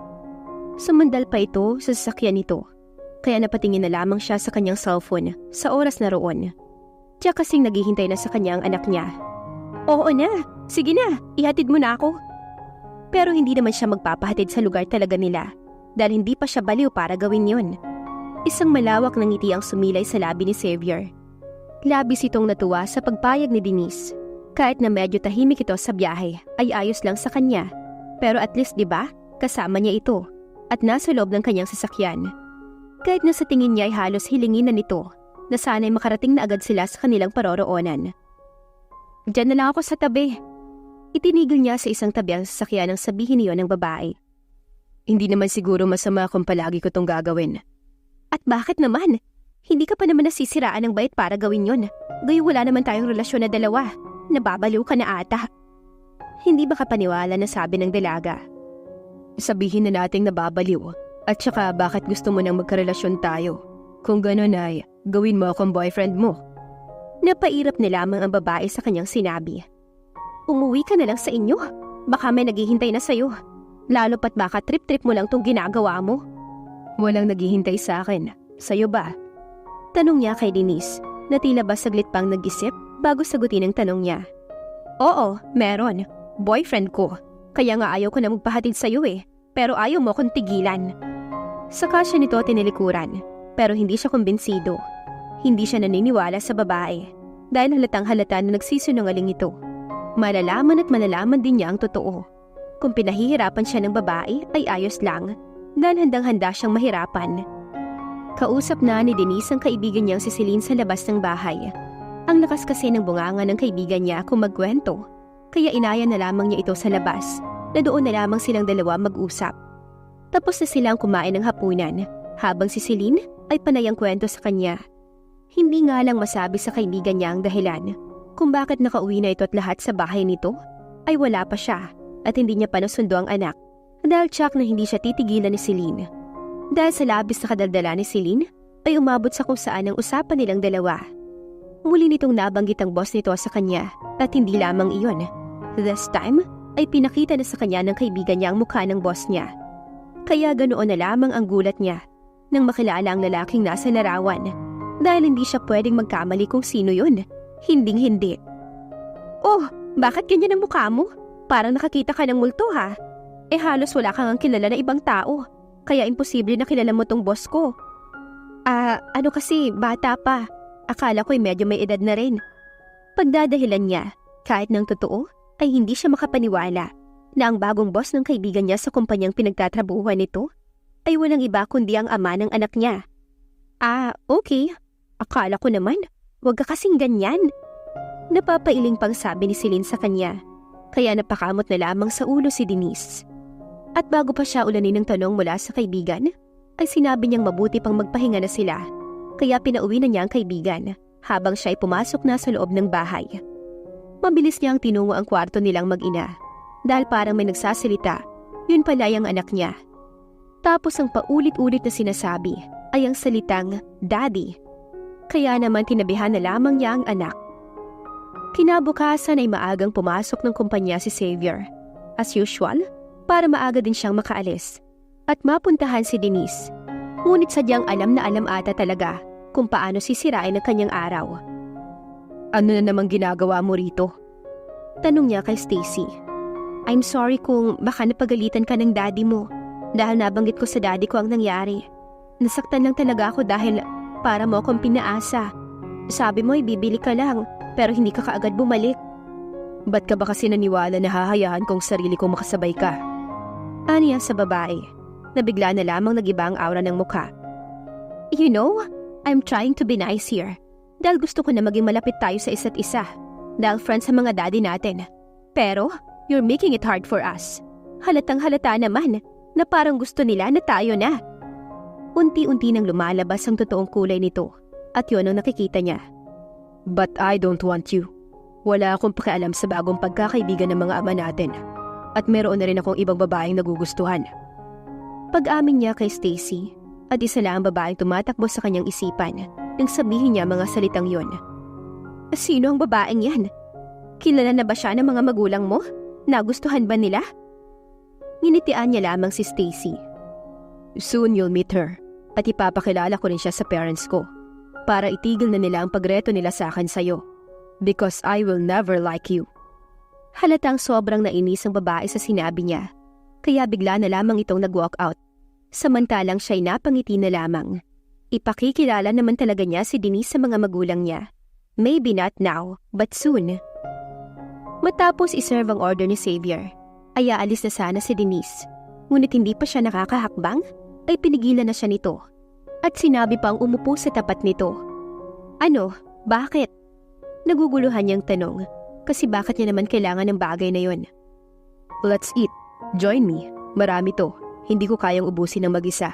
Sumandal pa ito sa sasakyan nito. Kaya napatingin na lamang siya sa kanyang cellphone sa oras na roon. Tiyak kasing naghihintay na sa kanya ang anak niya. Oo na, sige na, ihatid mo na ako. Pero hindi naman siya magpapahatid sa lugar talaga nila dahil hindi pa siya baliw para gawin yon. Isang malawak na ngiti ang sumilay sa labi ni Xavier. Labis itong natuwa sa pagpayag ni Denise. Kahit na medyo tahimik ito sa biyahe, ay ayos lang sa kanya. Pero at least, di ba, kasama niya ito at nasa loob ng kanyang sasakyan. Kahit na sa tingin niya ay halos hilingin na nito na sana'y makarating na agad sila sa kanilang paroroonan. Diyan na lang ako sa tabi. Itinigil niya sa isang tabi ang sasakyan nang sabihin niyo ng babae. Hindi naman siguro masama kung palagi ko tong gagawin. At bakit naman? Hindi ka pa naman nasisiraan ng bait para gawin yon. Gayong wala naman tayong relasyon na dalawa. Nababaliw ka na ata. Hindi ba kapaniwala na sabi ng dalaga? Sabihin na nating nababaliw. At saka bakit gusto mo nang magkarelasyon tayo? Kung gano'n ay, gawin mo akong boyfriend mo. Napairap na lamang ang babae sa kanyang sinabi. Umuwi ka na lang sa inyo. Baka may naghihintay na sa'yo. Lalo pat baka trip-trip mo lang tong ginagawa mo. Walang naghihintay sa akin. Sa'yo ba? Tanong niya kay Denise na tila ba saglit pang nag-isip bago sagutin ang tanong niya. Oo, meron. Boyfriend ko. Kaya nga ayaw ko na magpahatid sa'yo eh. Pero ayaw mo akong tigilan. Saka siya nito tinilikuran. Pero hindi siya kumbinsido. Hindi siya naniniwala sa babae. Dahil halatang halata na nagsisinungaling ito. Malalaman at malalaman din niya ang totoo. Kung pinahihirapan siya ng babae ay ayos lang. Dahil handang-handa siyang mahirapan. Kausap na ni Denise ang kaibigan niyang si Celine sa labas ng bahay. Ang lakas kasi ng bunganga ng kaibigan niya kung magkwento. Kaya inaya na lamang niya ito sa labas na doon na lamang silang dalawa mag-usap. Tapos na silang kumain ng hapunan habang si Celine ay panayang kwento sa kanya. Hindi nga lang masabi sa kaibigan niya ang dahilan kung bakit nakauwi na ito at lahat sa bahay nito ay wala pa siya at hindi niya pa nasundo ang anak. Dahil tsak na hindi siya titigilan ni Celine. Dahil sa labis na kadaldala ni Celine, ay umabot sa kung saan ang usapan nilang dalawa. Muli nitong nabanggit ang boss nito sa kanya at hindi lamang iyon. This time, ay pinakita na sa kanya ng kaibigan niya ang mukha ng boss niya. Kaya ganoon na lamang ang gulat niya nang makilala ang lalaking nasa larawan dahil hindi siya pwedeng magkamali kung sino yun. Hinding-hindi. Oh, bakit ganyan ang mukha mo? Parang nakakita ka ng multo ha? Eh halos wala kang kilala na ibang tao. Kaya imposible na kilala mo tong boss ko. Ano kasi, bata pa. Akala ko'y medyo may edad na rin. Pagdadahilan niya, kahit ng totoo, ay hindi siya makapaniwala na ang bagong boss ng kaibigan niya sa kumpanyang pinagtatrabuhan nito ay walang iba kundi ang ama ng anak niya. Okay. Akala ko naman, wag ka kasing ganyan. Napapailing pang sabi ni Celine sa kanya. Kaya napakamot na lamang sa ulo si Denise. At bago pa siya ulanin ng tanong mula sa kaibigan, ay sinabi niyang mabuti pang magpahinga na sila. Kaya pinauwi na niya ang kaibigan habang siya ay pumasok na sa loob ng bahay. Mabilis niyang tinungo ang kwarto nilang mag-ina. Dahil parang may nagsasalita, yun pala ang anak niya. Tapos ang paulit-ulit na sinasabi ay ang salitang daddy. Kaya naman tinabihan na lamang niya ang anak. Kinabukasan ay maagang pumasok ng kumpanya si Xavier. As usual, para maaga din siyang makaalis at mapuntahan si Denise. Ngunit sadyang alam na alam ata talaga kung paano sisirain ang kanyang araw. Ano na namang ginagawa mo rito? Tanong niya kay Stacy. I'm sorry kung baka napagalitan ka ng daddy mo dahil nabanggit ko sa daddy ko ang nangyari. Nasaktan lang talaga ako dahil para mo akong pinaasa. Sabi mo ibibili ka lang pero hindi ka kaagad bumalik. Ba't ka ba kasi naniwala na hahayaan kong sarili kong makasabay ka? Aniya sa babae, na bigla na lamang nagiba ang aura ng mukha You know, I'm trying to be nice here. Dahil gusto ko na maging malapit tayo sa isa't isa. Dahil friends sa mga daddy natin. Pero, you're making it hard for us. Halatang halata naman na parang gusto nila na tayo na. Unti-unti nang lumalabas ang totoong kulay nito at yun ang nakikita niya. But I don't want you. Wala akong pakialam sa bagong pagkakaibigan ng mga ama natin. At meron na rin akong ibang babaeng nagugustuhan. Pag-amin niya kay Stacy, at isa lang ang babaeng tumatakbo sa kanyang isipan nang sabihin niya mga salitang yon. Sino ang babaeng yan? Kilala na ba siya ng mga magulang mo? Nagustuhan ba nila? Nginitian niya lamang si Stacy. Soon you'll meet her at ipapakilala ko rin siya sa parents ko para itigil na nila ang pagreto nila sa akin sa'yo. Because I will never like you. Halatang sobrang nainis ang babae sa sinabi niya, kaya bigla na lamang itong nag-walk out. Samantalang siya'y napangiti na lamang. Ipakikilala naman talaga niya si Denise sa mga magulang niya. Maybe not now, but soon. Matapos iserve ang order ni Xavier, ay aalis na sana si Denise. Ngunit hindi pa siya nakakahakbang, ay pinigilan na siya nito. At sinabi pang umupo sa tapat nito. Ano? Bakit? Naguguluhan niyang tanong, kasi bakit niya naman kailangan ng bagay na yon? Let's eat. Join me. Marami to. Hindi ko kayang ubusin ng mag-isa.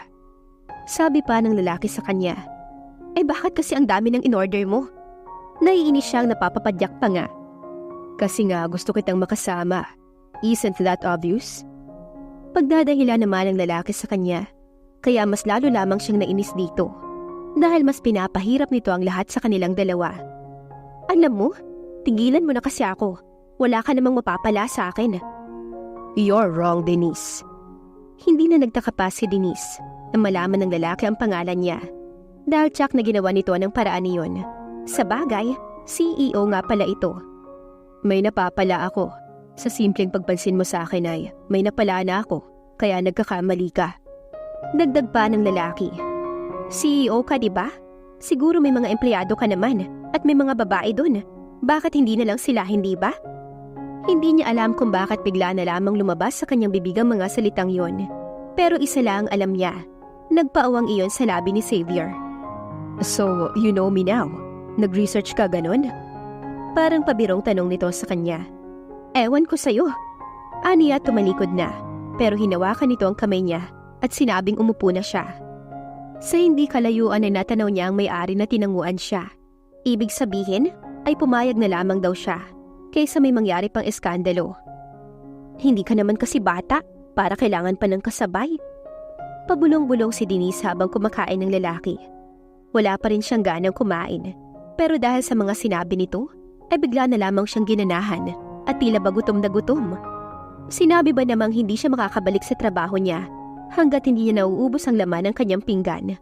Sabi pa ng lalaki sa kanya. Bakit kasi ang dami ng in-order mo? Naiinis siyang napapapadyak pa nga. Kasi nga gusto kitang makasama. Isn't that obvious? Pagdadahilan naman ng lalaki sa kanya, kaya mas lalo lamang siyang nainis dito. Dahil mas pinapahirap nito ang lahat sa kanilang dalawa. Alam mo, tigilan mo na kasi ako. Wala ka namang mapapala sa akin. You're wrong, Denise. Hindi na nagtaka pa si Denise na malaman ng lalaki ang pangalan niya. Dahil tsak na ginawa nito ng paraan niyon. Sa bagay, CEO nga pala ito. May napapala ako. Sa simpleng pagpansin mo sa akin ay may napala na ako, kaya nagkakamali ka. Dagdag pa ng lalaki. CEO ka, diba? Siguro may mga empleyado ka naman at may mga babae dun. Bakit hindi na lang sila, hindi ba? Hindi niya alam kung bakit bigla na lamang lumabas sa kanyang bibig ang mga salitang yon. Pero isa lang alam niya. Nagpaawang iyon sa labi ni Xavier. So, you know me now? Nag-research ka ganon? Parang pabirong tanong nito sa kanya. Ewan ko sa'yo. Aniya tumalikod na, pero hinawakan nito ang kamay niya at sinabing umupo na siya. Sa hindi kalayuan ay natanaw niya ang may-ari na tinanguan siya. Ibig sabihin ay pumayag na lamang daw siya kaysa may mangyari pang eskandalo. Hindi ka naman kasi bata para kailangan pa ng kasabay. Pabulong-bulong si Denise habang kumakain ng lalaki. Wala pa rin siyang ganang kumain. Pero dahil sa mga sinabi nito, ay bigla na lamang siyang ginanahan at tila ba gutom na gutom. Sinabi ba namang hindi siya makakabalik sa trabaho niya hanggat hindi niya nauubos ang laman ng kanyang pinggan.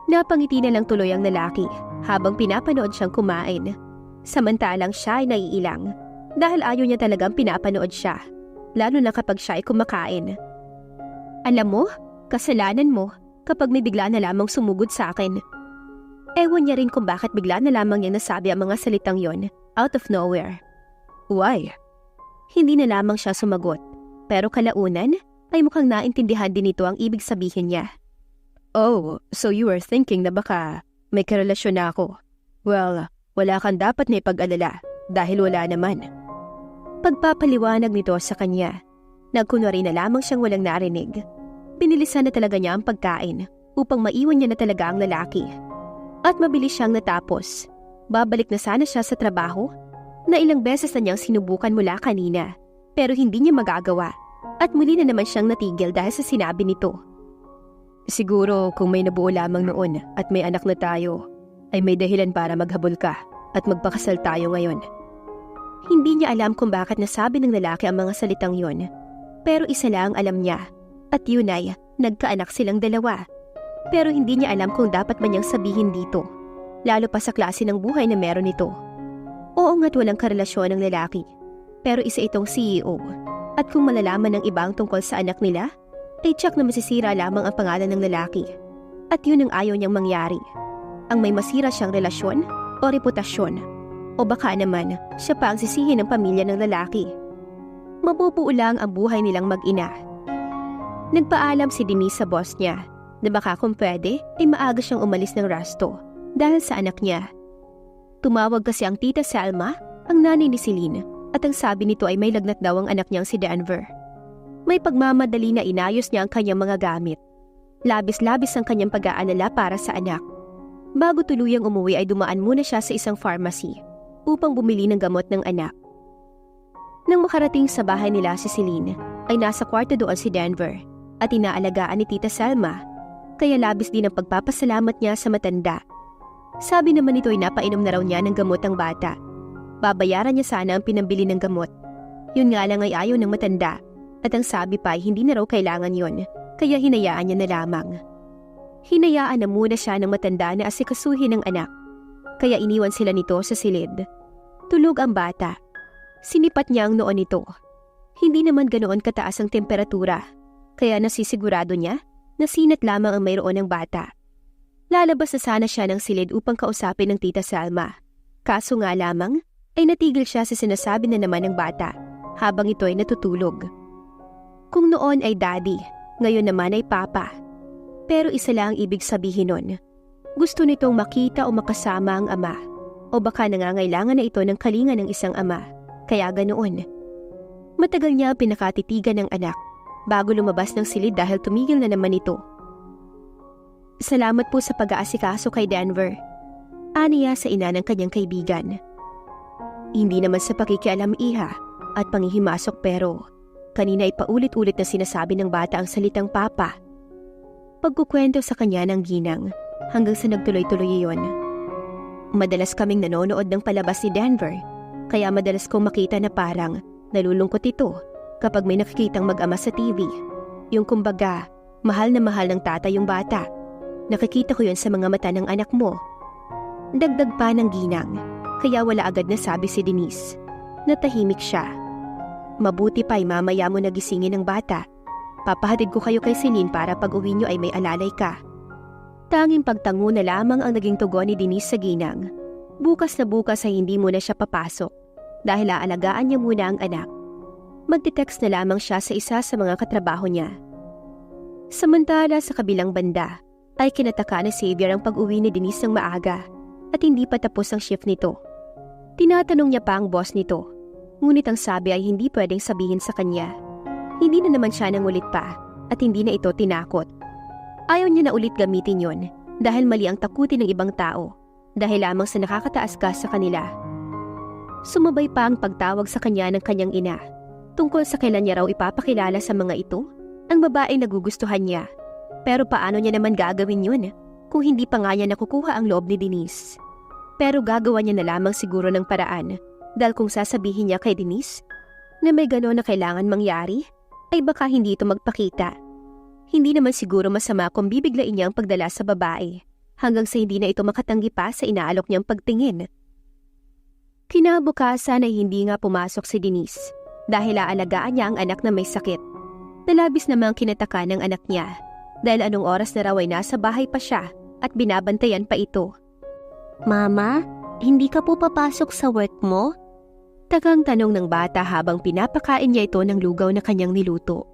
Napangiti na lang tuloy ang lalaki habang pinapanood siyang kumain. Samantalang siya ay naiilang dahil ayaw niya talagang pinapanood siya, lalo na kapag siya ay kumakain. Alam mo, kasalanan mo kapag may bigla na lamang sumugod sa akin. Ewan niya rin kung bakit bigla na lamang niyang nasabi ang mga salitang yon out of nowhere. Why? Hindi na lamang siya sumagot, pero kalaunan ay mukhang naintindihan din nito ang ibig sabihin niya. Oh, so you were thinking na baka may karelasyon na ako. Well, wala kang dapat na ipag-alala dahil wala naman. Pagpapaliwanag nito sa kanya, nagkunwari na lamang siyang walang narinig. Pinilisan na talaga niya ang pagkain upang maiwan niya na talaga ang lalaki. At mabilis siyang natapos. Babalik na sana siya sa trabaho na ilang beses na niyang sinubukan mula kanina pero hindi niya magagawa at muli na naman siyang natigil dahil sa sinabi nito. Siguro kung may nabuo lamang noon at may anak na tayo ay may dahilan para maghabol ka at magpakasal tayo ngayon. Hindi niya alam kung bakit nasabi ng lalaki ang mga salitang yon pero isa lang alam niya at yun ay nagkaanak silang dalawa. Pero hindi niya alam kung dapat ba niyang sabihin dito, lalo pa sa klase ng buhay na meron ito. Oo nga't walang karelasyon ng lalaki, pero isa itong CEO. At kung malalaman ng iba ang tungkol sa anak nila, ay tsak na masisira lamang ang pangalan ng lalaki. At yun ang ayaw niyang mangyari. Ang may masira siyang relasyon o reputasyon. O baka naman, siya pa ang sisihin ng pamilya ng lalaki. Mabubuo lang ang buhay nilang mag-ina. Nagpaalam si Denise sa boss niya na baka kung pwede ay maaga siyang umalis ng Rasto dahil sa anak niya. Tumawag kasi ang Tita Selma, ang nanay ni Celine, at ang sabi nito ay may lagnat daw ang anak niyang si Denver. May pagmamadali na inayos niya ang kanyang mga gamit. Labis-labis ang kanyang pag-aalala para sa anak. Bago tuluyang umuwi ay dumaan muna siya sa isang pharmacy upang bumili ng gamot ng anak. Nang makarating sa bahay nila si Celine, ay nasa kwarto doon si Denver at inaalagaan ni Tita Selma, kaya labis din ang pagpapasalamat niya sa matanda. Sabi naman nito ay napainom na raw niya ng gamot ang bata. Babayaran niya sana ang pinambili ng gamot. Yun nga lang ay ayaw ng matanda at ang sabi pa ay hindi na raw kailangan yon, kaya hinayaan niya na lamang. Hinayaan na muna siya ng matanda na asikasuhin ng anak, kaya iniwan sila nito sa silid. Tulog ang bata. Sinipat niya ang noon nito. Hindi naman ganoon kataas ang temperatura, kaya nasisigurado niya na sinat lamang ang mayroon ng bata. Lalabas na sana siya ng silid upang kausapin ng Tita Selma. Kaso nga lamang ay natigil siya sa sinasabi na naman ng bata habang ito ay natutulog. Kung noon ay daddy, ngayon naman ay papa. Pero isa lang ang ibig sabihin nun. Gusto nitong makita o makasama ang ama, o baka nangangailangan na ito ng kalinga ng isang ama, kaya ganoon. Matagal niya pinakatitigan ng anak bago lumabas ng silid dahil tumigil na naman ito. Salamat po sa pag-aasikaso kay Denver, aniya sa ina ng kanyang kaibigan. Hindi naman sa pakikialam iha at panghihimasok pero kanina ay paulit-ulit na sinasabi ng bata ang salitang papa. Pagkukwento sa kanya ng ginang hanggang sa nagtuloy-tuloy iyon. Madalas kaming nanonood ng palabas ni Denver, kaya madalas kong makita na parang nalulungkot ito kapag may nakikitang mag-ama sa TV. Yung kumbaga, mahal na mahal ng tatay yung bata. Nakikita ko yun sa mga mata ng anak mo. Dagdag pa ng ginang, kaya wala agad na sabi si Denise. Natahimik siya. Mabuti pa ay mamaya mo nagisingin ng bata. Papahatid ko kayo kay Celine para pag uwi nyo ay may alalay ka. Tanging pagtango na lamang ang naging tugon ni Denise sa ginang. Bukas na bukas ay hindi muna siya papasok dahil aalagaan niya muna ang anak. Magte-text na lamang siya sa isa sa mga katrabaho niya. Samantala sa kabilang banda ay kinataka ni Xavier ang pag-uwi ni Denise ng maaga at hindi pa tapos ang shift nito. Tinatanong niya pa ang boss nito, ngunit ang sabi ay hindi pwedeng sabihin sa kanya. Hindi na naman siya nangulit pa at hindi na ito tinakot. Ayaw niya na ulit gamitin yon dahil mali ang takutin ng ibang tao dahil lamang sa nakakataas ka sa kanila. Sumabay pa ang pagtawag sa kanya ng kanyang ina tungkol sa kailan niya raw ipapakilala sa mga ito ang babaeng nagugustuhan niya. Pero paano niya naman gagawin yun kung hindi pa nga niya nakukuha ang loob ni Denise? Pero gagawa niya na lamang siguro ng paraan dahil kung sasabihin niya kay Denise na may gano'n na kailangan mangyari, ay baka hindi ito magpakita. Hindi naman siguro masama kung bibiglain niya ang pagdala sa babae hanggang sa hindi na ito makatanggi pa sa inaalok niyang pagtingin. Kinabukasan ay hindi nga pumasok si Denise dahil aalagaan niya ang anak na may sakit. Nalabis namang kinataka ng anak niya dahil anong oras na raw ay nasa bahay pa siya at binabantayan pa ito. Mama, hindi ka po papasok sa work mo? Tagang tanong ng bata habang pinapakain niya ito ng lugaw na kanyang niluto.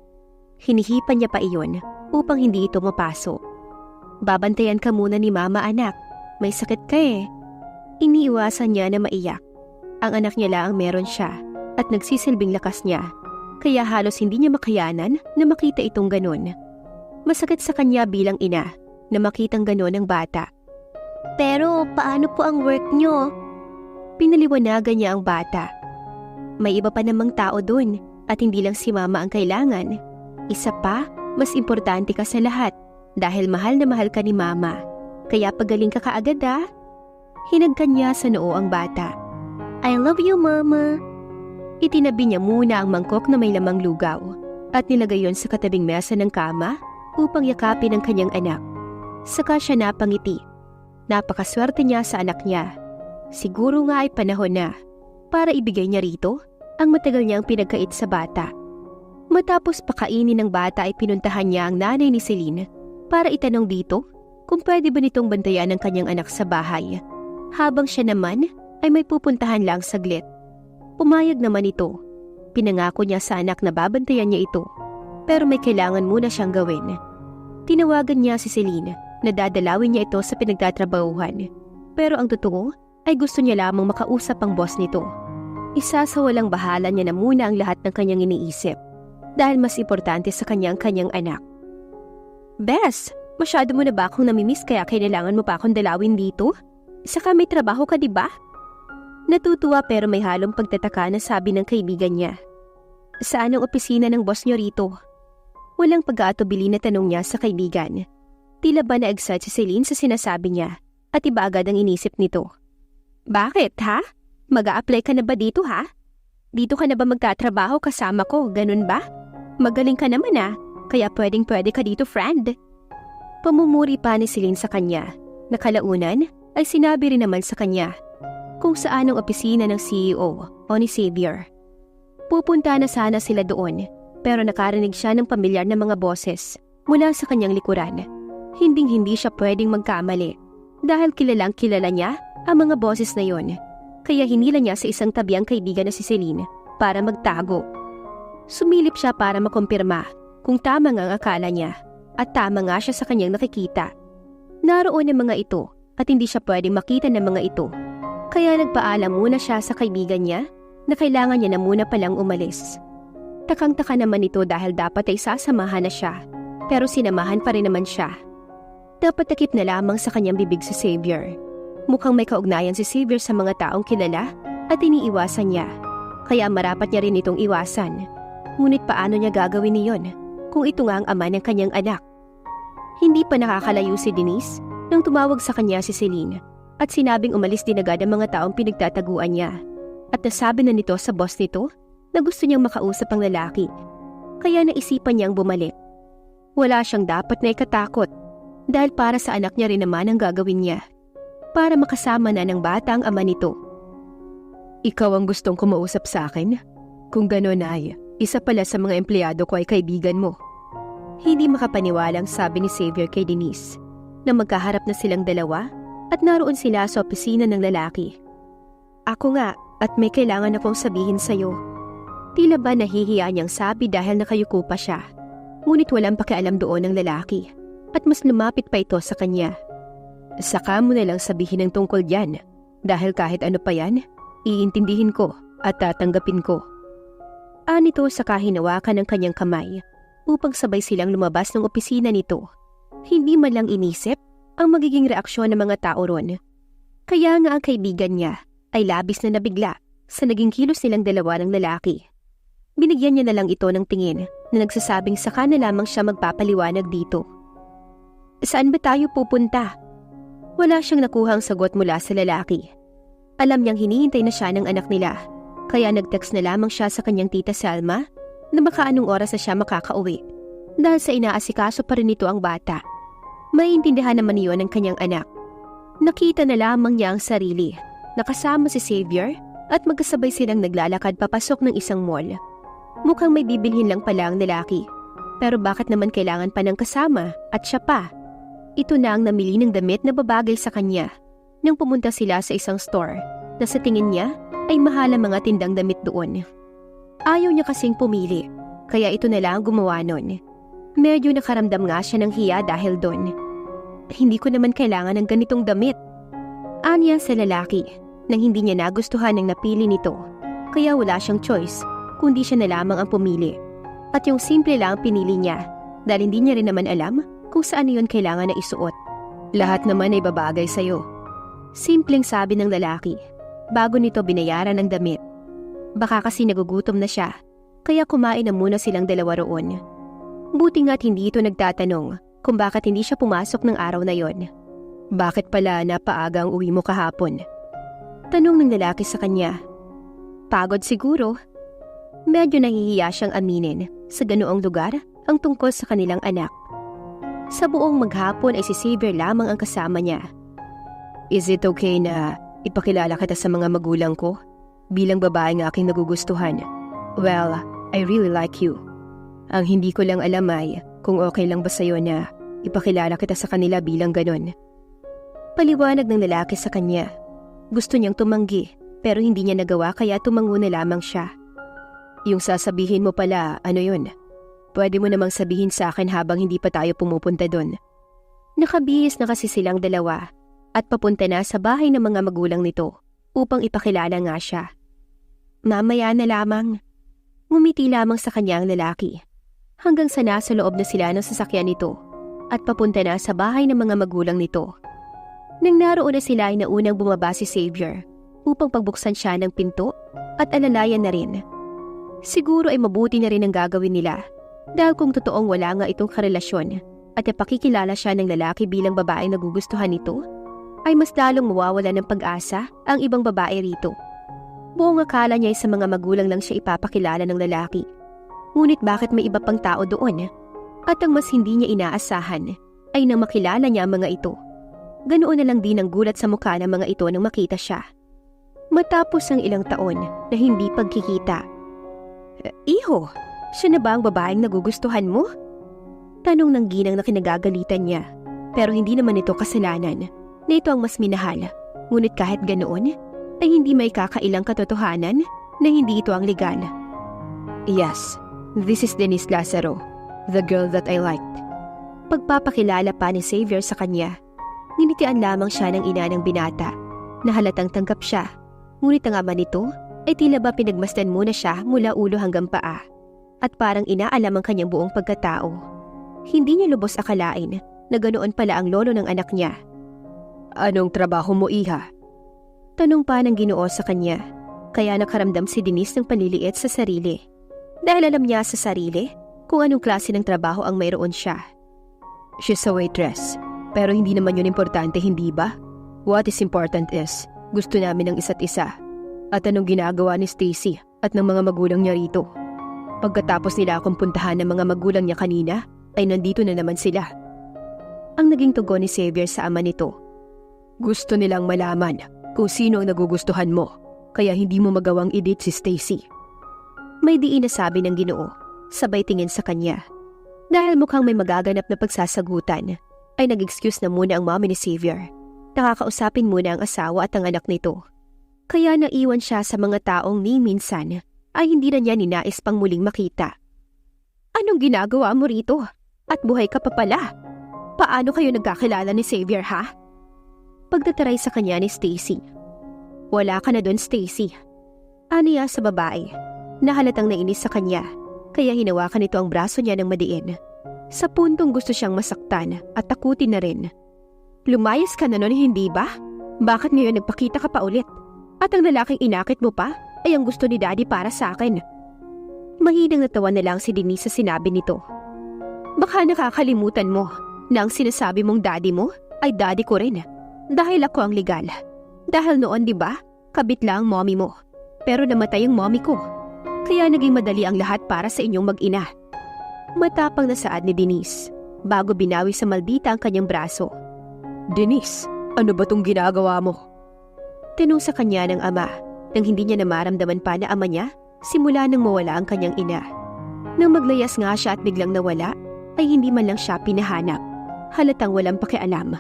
Hinihipan niya pa iyon upang hindi ito mapasok. Babantayan ka muna ni mama anak, may sakit ka eh. Iniiwasan niya na maiyak. Ang anak niya lang meron siya at nagsisilbing lakas niya, kaya halos hindi niya makayanan na makita itong ganun. Masakit sa kanya bilang ina na makitang ganun ng bata. Pero paano po ang work niyo? Pinaliwanagan niya ang bata. May iba pa namang tao dun at hindi lang si mama ang kailangan. Isa pa, mas importante ka sa lahat dahil mahal na mahal ka ni mama. Kaya pagaling ka kaagad ah. Hinagkan niya sa noo ang bata. I love you mama. Itinabi niya muna ang mangkok na may lamang lugaw at nilagay yon sa katabing mesa ng kama upang yakapin ang kanyang anak. Saka siya napangiti. Napakaswerte niya sa anak niya. Siguro nga ay panahon na para ibigay niya rito ang matagal niyang pinagkait sa bata. Matapos pakainin ng bata ay pinuntahan niya ang nanay ni Celine para itanong dito kung pwede ba nitong bantayan ang kanyang anak sa bahay. Habang siya naman ay may pupuntahan lang saglit. Pumayag naman ito. Pinangako niya sa anak na babantayan niya ito. Pero may kailangan muna siyang gawin. Tinawagan niya si Celine na dadalawin niya ito sa pinagtatrabahuhan. Pero ang totoo ay gusto niya lamang makausap ang boss nito. Isa sa walang bahala niya na muna ang lahat ng kanyang iniisip dahil mas importante sa kanyang anak. Bes, masyado mo na ba akong namimiss kaya kailangan mo pa akong dalawin dito? Saka may trabaho ka, diba? Natutuwa pero may halong pagtataka na sabi ng kaibigan niya. Saan ang opisina ng boss niyo rito? Walang pag-aatubili na tanong niya sa kaibigan. Tila ba na-excite si Celine sa sinasabi niya at iba agad ang inisip nito. Bakit, ha? Mag-a-apply ka na ba dito, ha? Dito ka na ba magtatrabaho kasama ko, ganun ba? Magaling ka naman, kaya pwedeng-pwede ka dito, friend. Pamumuri pa ni Celine sa kanya. Nakalaunan ay sinabi rin naman sa kanya kung saan ang opisina ng CEO o ni Xavier. Pupunta na sana sila doon pero nakarinig siya ng pamilyar na mga boses mula sa kanyang likuran. Hinding-hindi siya pwedeng magkamali dahil kilalang kilala niya ang mga boses na yon. Kaya hinila niya sa isang tabi ang kaibigan na si Celine para magtago. Sumilip siya para makumpirma kung tama nga ang akala niya at tama nga siya sa kanyang nakikita. Naroon ang mga ito at hindi siya pwedeng makita ng mga ito. Kaya nagpaalam muna siya sa kaibigan niya na kailangan niya na muna palang umalis. Takang-taka naman ito dahil dapat ay sasamahan na siya pero sinamahan pa rin naman siya. Dapat takip na lamang sa kanyang bibig si Xavier. Mukhang may kaugnayan si Xavier sa mga taong kilala at iniiwasan niya. Kaya marapat niya rin itong iwasan. Ngunit paano niya gagawin niyon kung ito nga ang ama ng kanyang anak? Hindi pa nakakalayo si Denise nang tumawag sa kanya si Celine at sinabing umalis din agad ang mga taong pinagtataguan niya. At nasabi na nito sa boss nito na gusto niyang makausap ang lalaki. Kaya naisipan niyang bumalik. Wala siyang dapat na ikatakot dahil para sa anak niya rin naman ang gagawin niya. Para makasama na ng bata ang ama nito. Ikaw ang gustong kumausap sa akin? Kung gano'n ay, isa pala sa mga empleyado ko ay kaibigan mo. Hindi makapaniwalang sabi ni Xavier kay Denise na magkaharap na silang dalawa at naroon sila sa opisina ng lalaki. Ako nga at may kailangan akong sabihin sa'yo. Tila ba nahihiya niyang sabi dahil nakayuko pa siya. Ngunit walang pakialam doon ng lalaki at mas lumapit pa ito sa kanya. Saka mo na lang sabihin ng tungkol diyan dahil kahit ano pa yan, iintindihin ko at tatanggapin ko. Anito saka hinawakan ng kanyang kamay upang sabay silang lumabas ng opisina nito. Hindi man lang inisip ang magiging reaksyon ng mga tao ron. Kaya nga ang kaibigan niya ay labis na nabigla sa naging kilos nilang dalawa ng lalaki. Binigyan niya na lang ito ng tingin na nagsasabing saka na lamang siya magpapaliwanag dito. Saan ba tayo pupunta? Wala siyang nakuhang sagot mula sa lalaki. Alam niyang hinihintay na siya ng anak nila, kaya nag-text na lamang siya sa kanyang tita Selma na baka anong oras na siya makakauwi dahil sa inaasikaso pa rin nito ang bata. Maiintindihan naman iyon ng kanyang anak. Nakita na lamang niya ang sarili, nakasama si Xavier at magkasabay silang naglalakad papasok ng isang mall. Mukhang may bibilhin lang pala ang lalaki, pero bakit naman kailangan pa ng kasama at siya pa? Ito na ang namili ng damit na babagay sa kanya nang pumunta sila sa isang store na sa tingin niya ay mahal ang mga tindang damit doon. Ayaw niya kasing pumili, kaya ito na lang ang gumawa nun. Medyo nakaramdam nga siya ng hiya dahil doon. Hindi ko naman kailangan ng ganitong damit. Anya sa lalaki nang hindi niya nagustuhan ang napili nito, kaya wala siyang choice kundi siya na lamang ang pumili. At yung simple lang ang pinili niya dahil hindi niya rin naman alam kung saan yun kailangan na isuot. Lahat naman ay babagay sa'yo. Simpleng sabi ng lalaki, bago nito binayaran ang damit. Baka kasi nagugutom na siya, kaya kumain na muna silang dalawa roon. Buti nga't hindi ito nagtatanong kung bakit hindi siya pumasok ng araw na yon. Bakit pala napaaga ang uwi mo kahapon? Tanong ng lalaki sa kanya. Pagod siguro. Medyo nahihiya siyang aminin sa ganoong lugar ang tungkol sa kanilang anak. Sa buong maghapon ay si Xavier lamang ang kasama niya. Is it okay na ipakilala kita sa mga magulang ko bilang babaeng aking nagugustuhan? Well, I really like you. Ang hindi ko lang alam ay kung okay lang ba sa'yo na ipakilala kita sa kanila bilang ganon. Paliwanag ng lalaki sa kanya. Gusto niyang tumanggi pero hindi niya nagawa kaya tumango na lamang siya. Yung sasabihin mo pala, ano yun? Pwede mo namang sabihin sa akin habang hindi pa tayo pumupunta doon. Nakabihis na kasi silang dalawa at papunta na sa bahay ng mga magulang nito upang ipakilala nga siya. Mamaya na lamang. Ngumiti lamang sa kanya ang lalaki hanggang sa nasa loob na sila ng sasakyan nito at papunta na sa bahay ng mga magulang nito. Nang naroon na sila ay naunang bumaba si Xavier upang pagbuksan siya ng pinto at alalayan na rin. Siguro ay mabuti na rin ang gagawin nila dahil kung totoong wala nga itong karelasyon at napakikilala siya ng lalaki bilang babaeng nagugustuhan nito, ay mas lalong mawawala ng pag-asa ang ibang babae rito. Buong akala niya ay sa mga magulang lang siya ipapakilala ng lalaki. Ngunit bakit may iba pang tao doon? At ang mas hindi niya inaasahan ay nang makilala niya ang mga ito. Ganoon na lang din ang gulat sa mukha ng mga ito nang makita siya. Matapos ang ilang taon na hindi pagkikita. Iho, siya na ba ang babaeng nagugustuhan mo? Tanong ng ginang na kinagagalitan niya. Pero hindi naman ito kasalanan na ito ang mas minahal. Ngunit kahit ganoon, ay hindi may kakailang katotohanan na hindi ito ang legal. Yes, this is Denise Lazaro, the girl that I liked. Pagpapakilala pa ni Xavier sa kanya, ninitian lamang siya ng ina ng binata na halatang tanggap siya. Ngunit ang ama nito ay tila ba pinagmasdan muna siya mula ulo hanggang paa at parang inaalam ang kanyang buong pagkatao. Hindi niya lubos akalain na ganoon pala ang lolo ng anak niya. Anong trabaho mo, iha? Tanong pa ng Ginoo sa kanya, kaya nakaramdam si Denise ng panliliit sa sarili. Dahil alam niya sa sarili kung anong klase ng trabaho ang mayroon siya. She's a waitress, pero hindi naman yun importante, hindi ba? What is important is, gusto namin ng isa't isa. At anong ginagawa ni Stacy at ng mga magulang niya rito? Pagkatapos nila akong puntahan ng mga magulang niya kanina, ay nandito na naman sila. Ang naging tugon ni Xavier sa ama nito. Gusto nilang malaman kung sino ang nagugustuhan mo, kaya hindi mo magawang i-date si Stacy. May diin na sabi ng Ginoo, sabay tingin sa kanya. Dahil mukhang may magaganap na pagsasagutan, ay nag-excuse na muna ang mommy ni Xavier. Nakakausapin muna ang asawa at ang anak nito. Kaya naiwan siya sa mga taong ni minsan ay hindi na niya ninais pang muling makita. Anong ginagawa mo rito? At buhay ka pa pala. Paano kayo nagkakilala ni Xavier, ha? Pagtataray sa kanya ni Stacy. Wala ka na doon, Stacy. Aniya sa babae. Nahalatang nainis sa kanya, kaya hinawakan nito ang braso niya ng madiin. Sa puntong gusto siyang masaktan at takutin na rin. Lumayas ka na noon, hindi ba? Bakit ngayon nagpakita ka pa ulit? At ang lalaking inakit mo pa ay ang gusto ni Daddy para sa akin. Mahinang natawa na lang si Denise sa sinabi nito. Baka nakakalimutan mo na ang sinasabi mong daddy mo ay daddy ko rin. Dahil ako ang legal. Dahil noon, di ba, kabit lang ang mommy mo. Pero namatay ang mommy ko. Kaya naging madali ang lahat para sa inyong mag-ina. Matapang na saad ni Denise bago binawi sa maldita ang kanyang braso. Denise, ano ba tong ginagawa mo? Tinong sa kanya ng ama nang hindi niya na maramdaman pa na ama niya simula nang mawala ang kanyang ina. Nang maglayas nga siya at biglang nawala, ay hindi man lang siya pinahanap. Halatang walang pakialam.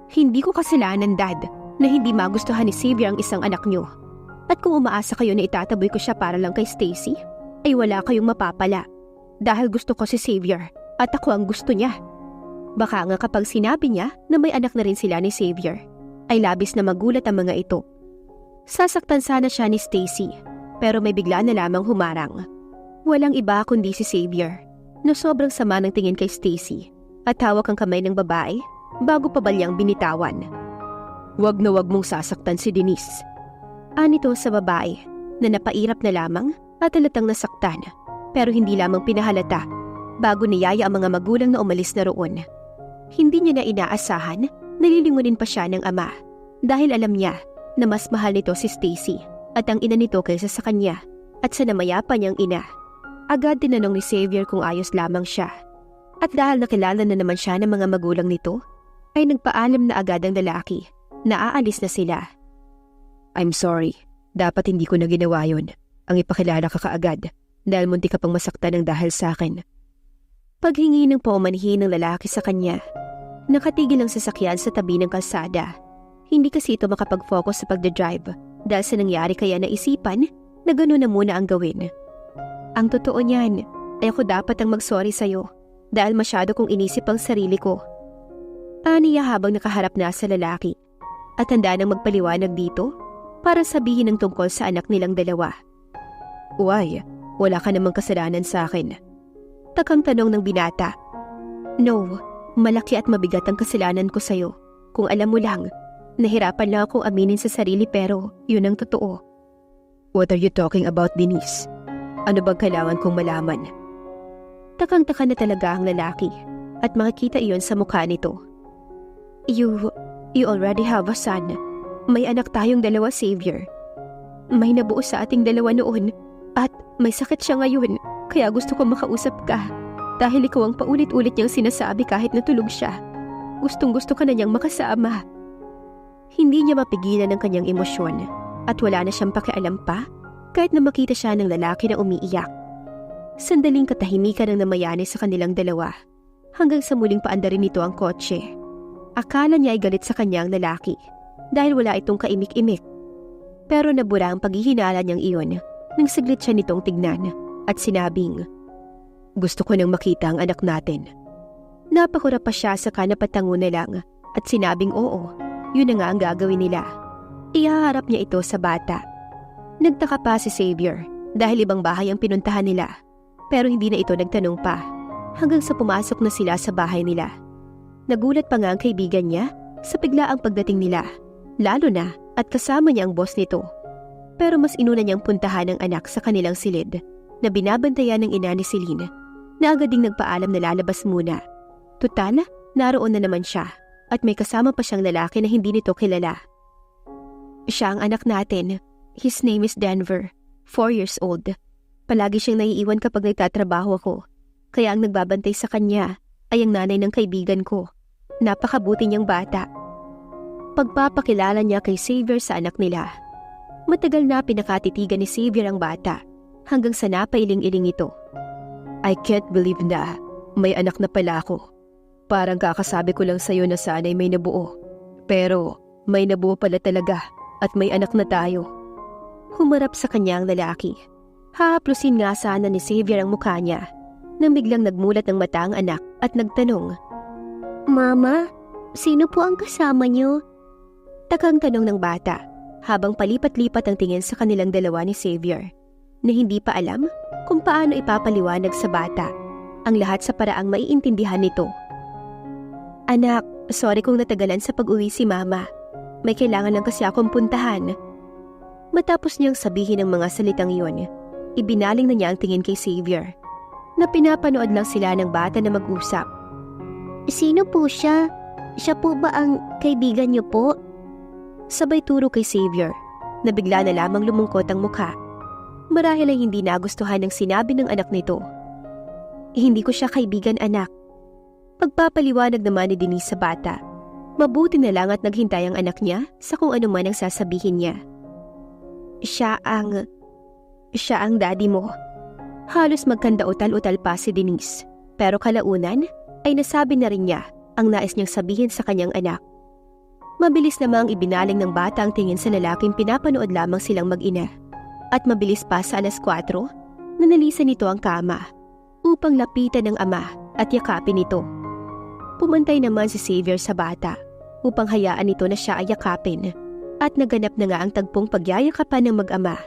Hindi ko kasalanan, Dad, na hindi magustuhan ni Xavier ang isang anak niyo. At kung umaasa kayo na itataboy ko siya para lang kay Stacy, ay wala kayong mapapala. Dahil gusto ko si Xavier at ako ang gusto niya. Baka nga kapag sinabi niya na may anak na rin sila ni Xavier, ay labis na magulat ang mga ito. Sasaktan sana siya ni Stacy, pero may bigla na lamang humarang. Walang iba kundi si Xavier, na sobrang sama ng tingin kay Stacy at hawak ang kamay ng babae bago pa balyang binitawan. Wag na wag mong sasaktan si Denise. Anito sa babae na napairap na lamang at halatang nasaktan pero hindi lamang pinahalata bago niyaya ang mga magulang na umalis na roon. Hindi niya na inaasahan na lilingunin pa siya ng ama dahil alam niya na mas mahal nito si Stacy at ang ina nito kaysa sa kanya at sa namayapa niyang ina. Agad tinanong ni Xavier kung ayos lamang siya. At dahil nakilala na naman siya ng mga magulang nito, ay nagpaalam na agad ang lalaki na aalis na sila. I'm sorry, dapat hindi ko na ginawa yun. Ang ipakilala ka kaagad dahil munti ka pang masaktan ng dahil sa akin. Paghingi ng paumanhin ng lalaki sa kanya, nakatigil ang sasakyan sa tabi ng kalsada. Hindi kasi ito makapag-focus sa pagdadrive dahil sa nangyari kaya naisipan na gano'n na muna ang gawin. Ang totoo niyan, ay ako dapat ang mag-sorry sa'yo dahil masyado kong inisip ang sarili ko. Aniya habang nakaharap na sa lalaki at handa nang magpaliwanag dito para sabihin ang tungkol sa anak nilang dalawa. Why? Wala ka namang kasalanan sa akin. Takang tanong ng binata. No, malaki at mabigat ang kasalanan ko sa'yo. Kung alam mo lang, nahirapan lang akong aminin sa sarili pero yun ang totoo. What are you talking about, Denise? Ano bang kailangan kong malaman? Takang-taka na talaga ang lalaki at makikita iyon sa mukha nito. You already have a son. May anak tayong dalawa, Xavier. May nabuo sa ating dalawa noon at may sakit siya ngayon kaya gusto ko makausap ka dahil ikaw ang paulit-ulit niyang sinasabi kahit natulog siya. Gustong-gusto ka na niyang makasama. Hindi niya mapigilan ang kanyang emosyon at wala na siyang pakialam pa kahit na makita siya ng lalaki na umiiyak. Sandaling katahimikan ang namayani sa kanilang dalawa hanggang sa muling paandarin nito ang kotse. Akala niya ay galit sa kanyang lalaki dahil wala itong kaimik-imik. Pero nabura ang paghihinala niyang iyon nang saglit siya nitong tignan at sinabing, gusto ko nang makita ang anak natin. Napakura pa siya sa kanapatango na lang at sinabing oo, yun na nga ang gagawin nila. Ihaharap niya ito sa bata. Nagtaka pa si Xavier dahil ibang bahay ang pinuntahan nila pero hindi na ito nagtanong pa hanggang sa pumasok na sila sa bahay nila. Nagulat pa nga ang kaibigan niya sa biglaang pagdating nila, lalo na at kasama niya ang boss nito. Pero mas inuna niyang puntahan ang anak sa kanilang silid na binabantayan ng ina ni Celine na agad ding nagpaalam na lalabas muna. Tutal, naroon na naman siya at may kasama pa siyang lalaki na hindi nito kilala. Siya ang anak natin. His name is Denver, 4 years old. Palagi siyang naiiwan kapag nagtatrabaho ako. Kaya ang nagbabantay sa kanya ay ang nanay ng kaibigan ko. Napakabuti niyang bata. Pagpapakilala niya kay Xavier sa anak nila. Matagal na pinakatitigan ni Xavier ang bata hanggang sa napailing-iling ito. I can't believe na may anak na pala ako. Parang kakasabi ko lang sa'yo na sana'y may nabuo. Pero may nabuo pala talaga at may anak na tayo. Humarap sa kanyang lalaki. Hahaplusin nga sana ni Xavier ang mukha niya nang biglang nagmulat ng mata ang anak at nagtanong, Mama, sino po ang kasama niyo? Takang tanong ng bata habang palipat-lipat ang tingin sa kanilang dalawa ni Xavier na hindi pa alam kung paano ipapaliwanag sa bata ang lahat sa paraang maiintindihan nito. Anak, sorry kung natagalan sa pag-uwi si Mama. May kailangan lang kasi akong puntahan. Matapos niyang sabihin ang mga salitang iyon, ibinaling na niya ang tingin kay Xavier na pinapanood lang sila ng bata na mag-usap. Sino po siya? Siya po ba ang kaibigan niyo po? Sabay turo kay Xavier na bigla na lamang lumungkot ang mukha. Marahil ay hindi nagustuhan ng sinabi ng anak nito. Hindi ko siya kaibigan, anak. Pagpapaliwanag naman ni Denise sa bata, mabuti na lang at naghintay ang anak niya sa kung ano man ang sasabihin niya. Siya ang daddy mo. Halos magkandautal-utal pa si Denise, pero kalaunan ay nasabi na rin niya ang nais niyang sabihin sa kanyang anak. Mabilis namang ibinaling ng bata ang tingin sa lalaking pinapanood lamang silang mag-ina. At mabilis pa sa 4:00, nanalisan nito ang kama upang lapitan ng ama at yakapin ito. Pumantay naman si Xavier sa bata upang hayaan nito na siya ay yakapin at naganap na nga ang tagpong pagyayakapan ng mag-ama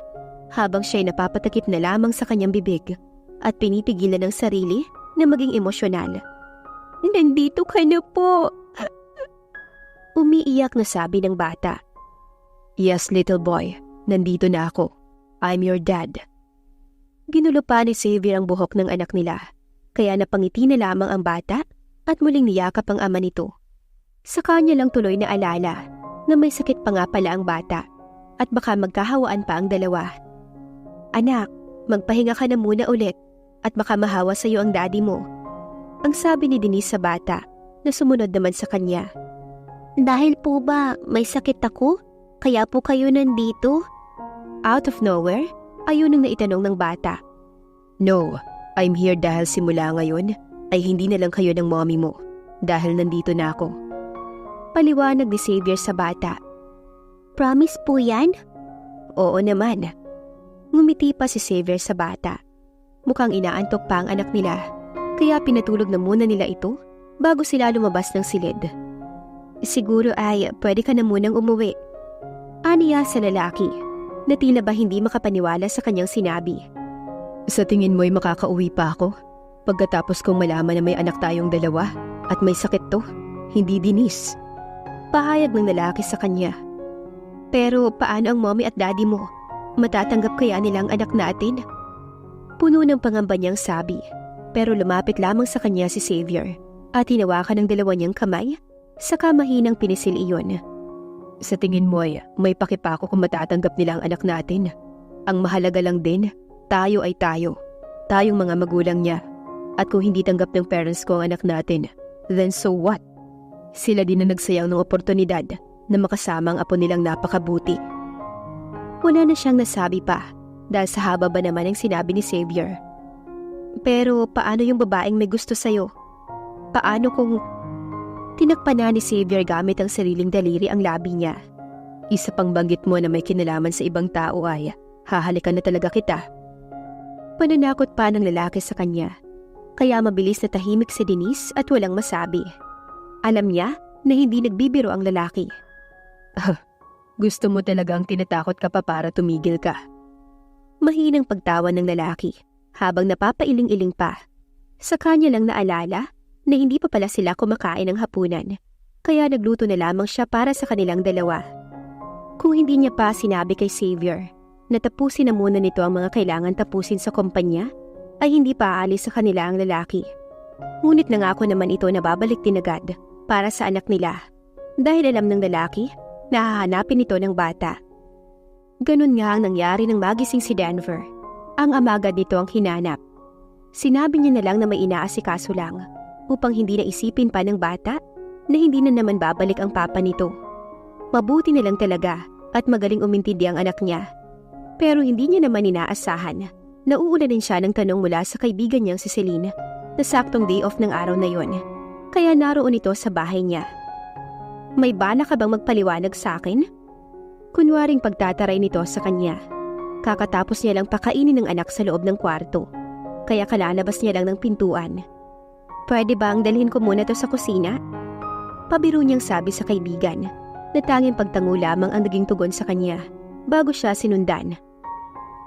habang siya'y napapatakip na lamang sa kanyang bibig at pinipigilan ng sarili na maging emosyonal. Nandito ka na po! Umiiyak na sabi ng bata. Yes, little boy. Nandito na ako. I'm your dad. Ginulo pa ni Xavier ang buhok ng anak nila, kaya napangiti na lamang ang bata at muling niyakap ang ama nito. Sa kanya lang tuloy na alala na may sakit pa nga pala ang bata at baka magkahawaan pa ang dalawa. Anak, magpahinga ka na muna ulit at baka mahawa sa iyo ang daddy mo. Ang sabi ni Denise sa bata na sumunod naman sa kanya. Dahil po ba may sakit ako? Kaya po kayo nandito? Out of nowhere, ayun ang naitanong ng bata. No, I'm here dahil simula ngayon ay hindi na lang kayo ng mommy mo dahil nandito na ako. Paliwanag ni Xavier sa bata. Promise po yan? Oo naman. Ngumiti pa si Xavier sa bata. Mukhang inaantok pa ang anak nila, kaya pinatulog na muna nila ito bago sila lumabas ng silid. Siguro ay pwede ka na munang umuwi. Aniya sa lalaki, na tila ba hindi makapaniwala sa kanyang sinabi. Sa tingin mo'y makakauwi pa ako? Pagkatapos kong malaman na may anak tayong dalawa at may sakit to, hindi Denise. Pahayag ng lalaki sa kanya. Pero paano ang mommy at daddy mo? Matatanggap kaya nilang anak natin? Puno ng pangamba niyang sabi, pero lumapit lamang sa kanya si Xavier at hinawakan ng dalawa niyang kamay, saka mahinang pinisil iyon. Sa tingin mo ay may pakipako kung matatanggap nila ang anak natin. Ang mahalaga lang din, tayo ay tayo. Tayong mga magulang niya. At kung hindi tanggap ng parents ko ang anak natin, then so what? Sila din na nagsayang ng oportunidad na makasama ang apo nilang napakabuti. Wala na siyang nasabi pa dahil sa haba ba naman ang sinabi ni Xavier. Pero paano yung babaeng may gusto sa'yo? Paano kung... Tinakpan na ni Xavier gamit ang sariling daliri ang labi niya. Isa pang banggit mo na may kinalaman sa ibang tao ay hahalikan na talaga kita. Pananakot pa ng lalaki sa kanya. Kaya mabilis na tahimik si Denise at walang masabi. Alam niya na hindi nagbibiro ang lalaki. Gusto mo talagang tinatakot ka pa para tumigil ka. Mahinang pagtawa ng lalaki habang napapailing-iling pa. Sa kanya lang naalala na hindi pa pala sila kumakain ng hapunan, kaya nagluto na lamang siya para sa kanilang dalawa. Kung hindi niya pa sinabi kay Xavier na tapusin na muna nito ang mga kailangan tapusin sa kumpanya, ay hindi pa aalis sa kanila ang lalaki. Ngunit nangako naman ito na babalik din agad para sa anak nila, dahil alam ng lalaki na hahanapin ito ng bata. Ganun nga ang nangyari nang magising si Denver. Ang ama agad nito ang hinanap. Sinabi niya na lang na may inaasikaso lang, upang hindi na isipin pa ng bata na hindi na naman babalik ang papa nito. Mabuti na lang talaga at magaling umintindi ang anak niya. Pero hindi niya naman inaasahan na uulanin siya ng tanong mula sa kaibigan niyang si Celine na saktong day off ng araw na yon. Kaya naroon ito sa bahay niya. May bala ka bang magpaliwanag sa akin? Kunwaring pagtataray nito sa kanya. Kakatapos niya lang pakainin ng anak sa loob ng kwarto. Kaya kalalabas niya lang ng pintuan. Pwede bang dalhin ko muna to sa kusina? Pabiro niyang sabi sa kaibigan na tanging pagtango lamang ang naging tugon sa kanya bago siya sinundan.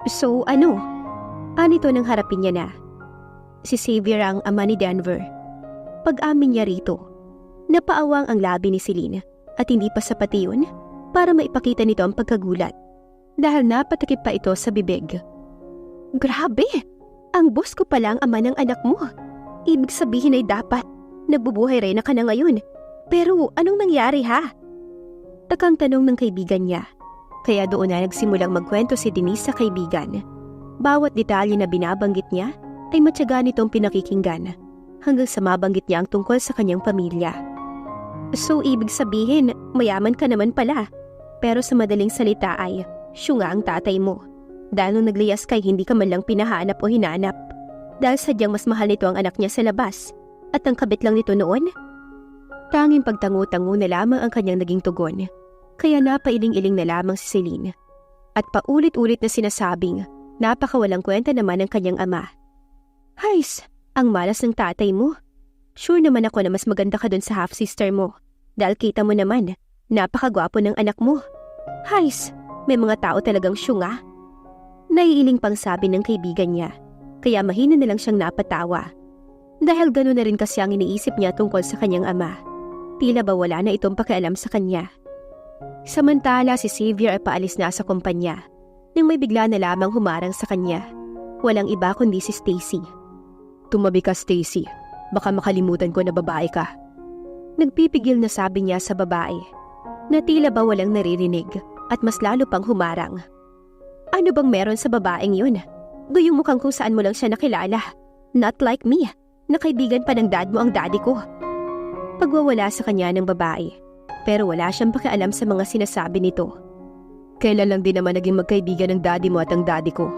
So ano? Anito nang harapin niya na. Si Xavier ang ama ni Denver. Pag-amin niya rito, napaawang ang labi ni Celine at hindi pa sapat iyon para maipakita nito ang pagkagulat dahil napatakip pa ito sa bibig. Grabe! Ang boss ko pala ang ama ng anak mo. Ibig sabihin ay dapat nagbubuhay rin na ka na ngayon. Pero anong nangyari ha? Takang tanong ng kaibigan niya. Kaya doon na nagsimulang magkwento si Denise sa kaibigan. Bawat detalye na binabanggit niya ay matyaga nitong pinakikinggan hanggang sa mabanggit niya ang tungkol sa kanyang pamilya. So ibig sabihin, mayaman ka naman pala. Pero sa madaling salita ay, siya nga ang tatay mo. Dahil nung nagliyas kay hindi ka man lang pinahanap o hinanap. Dahil sadyang mas mahal nito ang anak niya sa labas at ang kabit lang nito noon. Tanging pagtango-tango na lamang ang kanyang naging tugon. Kaya napailing-iling na lamang si Celine. At paulit-ulit na sinasabing napakawalang kwenta naman ang kanyang ama. Hays, ang malas ng tatay mo. Sure naman ako na mas maganda ka dun sa half-sister mo. Dahil kita mo naman, napakagwapo ng anak mo. Hays, may mga tao talagang syunga. Naiiling pang sabi ng kaibigan niya. Kaya mahina na lang siyang napatawa. Dahil gano'n na rin kasi ang iniisip niya tungkol sa kanyang ama. Tila ba wala na itong pakialam sa kanya. Samantala si Xavier ay paalis na sa kumpanya nang may bigla na lamang humarang sa kanya. Walang iba kundi si Stacy. Tumabi ka, Stacy. Baka makalimutan ko na babae ka. Nagpipigil na sabi niya sa babae na tila ba walang naririnig at mas lalo pang humarang. Ano bang meron sa babaeng yun? Gayong mukhang kung saan mo lang siya nakilala. Not like me, na kaibigan pa ng dad mo ang daddy ko. Pagwawala sa kanya ng babae, pero wala siyang pakialam sa mga sinasabi nito. Kailan lang din naman naging magkaibigan ng daddy mo at ang daddy ko.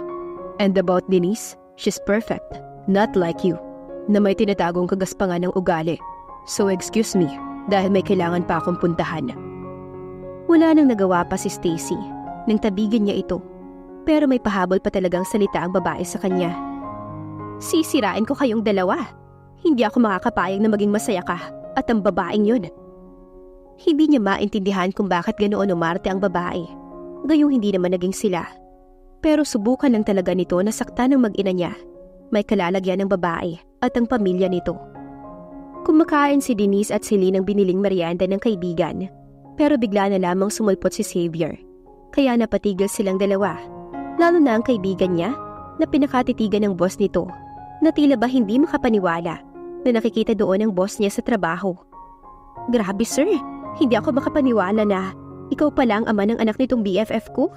And about Denise, she's perfect, not like you, na may tinatagong kagaspangan ng ugali. So excuse me, dahil may kailangan pa akong puntahan. Wala nang nagawa pa si Stacy nang tabigin niya ito. Pero may pahabol pa talagang salita ang babae sa kanya. Sisirain ko kayong dalawa. Hindi ako makakapayag na maging masaya ka at ang babaeng yun. Hindi niya maintindihan kung bakit ganoon umarte ang babae. Gayong hindi naman naging sila. Pero subukan lang talaga nito na saktan ng mag-ina niya. May kalalagyan ng babae at ang pamilya nito. Kumakain si Denise at si Lynn ng biniling merienda ng kaibigan. Pero bigla na lamang sumulpot si Xavier. Kaya napatigil silang dalawa. Lalo na ang kaibigan niya na pinakatitigan ng boss nito na tila ba hindi makapaniwala na nakikita doon ang boss niya sa trabaho. Grabe sir, hindi ako makapaniwala na ikaw pala ang ama ng anak nitong BFF ko?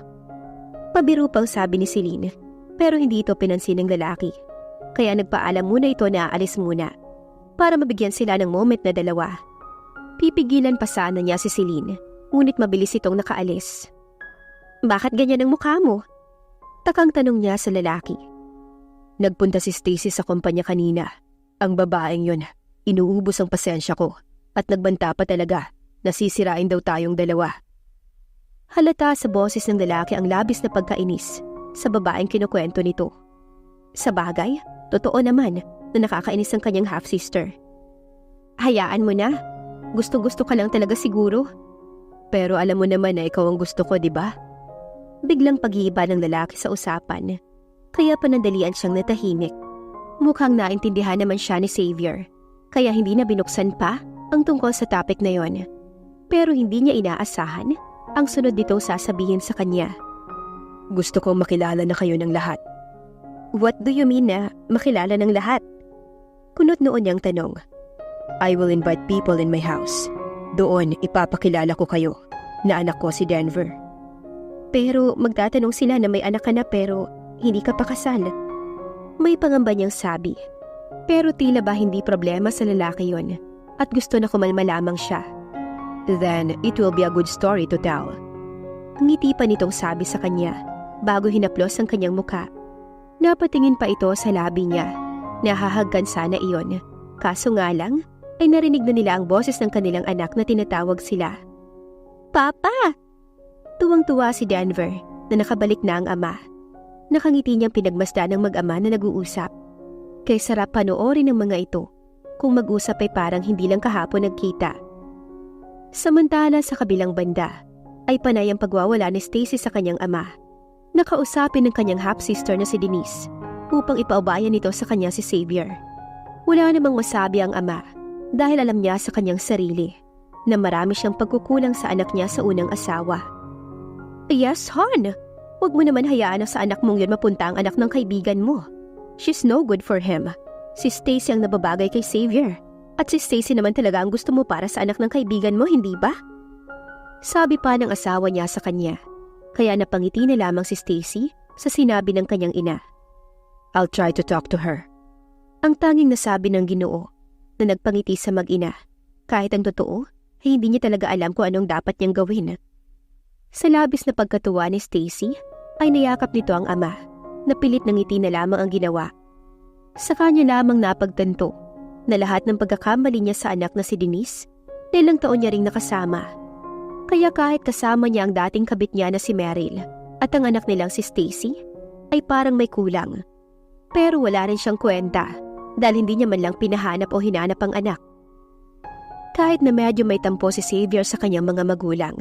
Pabiro pang sabi ni Celine, pero hindi ito pinansin ng lalaki. Kaya nagpaalam muna ito na aalis muna para mabigyan sila ng moment na dalawa. Pipigilan pa sana niya si Celine, ngunit mabilis itong nakaalis. Bakit ganyan ang mukha mo? Takang tanong niya sa lalaki. Nagpunta si Stacy sa kumpanya kanina. Ang babaeng yun, inuubos ang pasensya ko at nagbanta pa talaga na sisirain daw tayong dalawa. Halata sa boses ng lalaki ang labis na pagkainis sa babaeng kinukwento nito. Sa bagay, totoo naman na nakakainis ang kanyang half-sister. Hayaan mo na. Gusto-gusto ka lang talaga siguro. Pero alam mo naman na ikaw ang gusto ko, di ba? Biglang pag-iiba ng lalaki sa usapan. Kaya panandalian siyang natahimik. Mukhang naintindihan naman siya ni Xavier. Kaya hindi na binuksan pa ang tungkol sa topic na yon. Pero hindi niya inaasahan ang sunod nitong sasabihin sa kanya. Gusto kong makilala na kayo ng lahat. What do you mean na makilala ng lahat? Kunot noon niyang tanong. I will invite people in my house. Doon ipapakilala ko kayo na anak ko si Denver. Pero magtatanong sila na may anak ka na pero hindi ka pa kasal. May pangamba niyang sabi. Pero tila ba hindi problema sa lalaki yon at gusto na kumalma lamang siya. Then it will be a good story to tell. Ngiti pa nitong sabi sa kanya bago hinaplos ang kanyang muka. Napatingin pa ito sa labi niya. Nahahagkan sana iyon. Kaso nga lang ay narinig na nila ang boses ng kanilang anak na tinatawag sila. Papa! Tuwang-tuwa si Denver na nakabalik na ang ama. Nakangiti niyang pinagmasdan ng mag-ama na nag-uusap. Kay sarap panoorin ng mga ito kung mag-usap ay parang hindi lang kahapon nagkita. Samantala sa kabilang banda ay panay ang pagwawala ni Stacy sa kanyang ama. Nakausapin ng kanyang half-sister na si Denise upang ipaubayan nito sa kanya si Xavier. Wala namang masabi ang ama dahil alam niya sa kanyang sarili na marami siyang pagkukulang sa anak niya sa unang asawa. Yes, hon. Huwag mo naman hayaan na sa anak mong yun mapunta ang anak ng kaibigan mo. She's no good for him. Si Stacy ang nababagay kay Xavier. At si Stacy naman talaga ang gusto mo para sa anak ng kaibigan mo, hindi ba? Sabi pa ng asawa niya sa kanya. Kaya napangiti na lamang si Stacy sa sinabi ng kanyang ina. I'll try to talk to her. Ang tanging nasabi ng Ginoo na nagpangiti sa mag-ina. Kahit ang totoo, ay hindi niya talaga alam kung anong dapat niyang gawin. Sa labis na pagkatuwa ni Stacy, ay nayakap nito ang ama, na pilit ng ngiti na lamang ang ginawa. Sa kanya lamang napagtanto na lahat ng pagkakamali niya sa anak na si Denise, ilang taon niya ring nakasama. Kaya kahit kasama niya ang dating kabit niya na si Meryl at ang anak nilang si Stacy, ay parang may kulang. Pero wala rin siyang kwenta dahil hindi niya man lang pinahanap o hinanap ang anak. Kahit na medyo may tampo si Xavier sa kanyang mga magulang,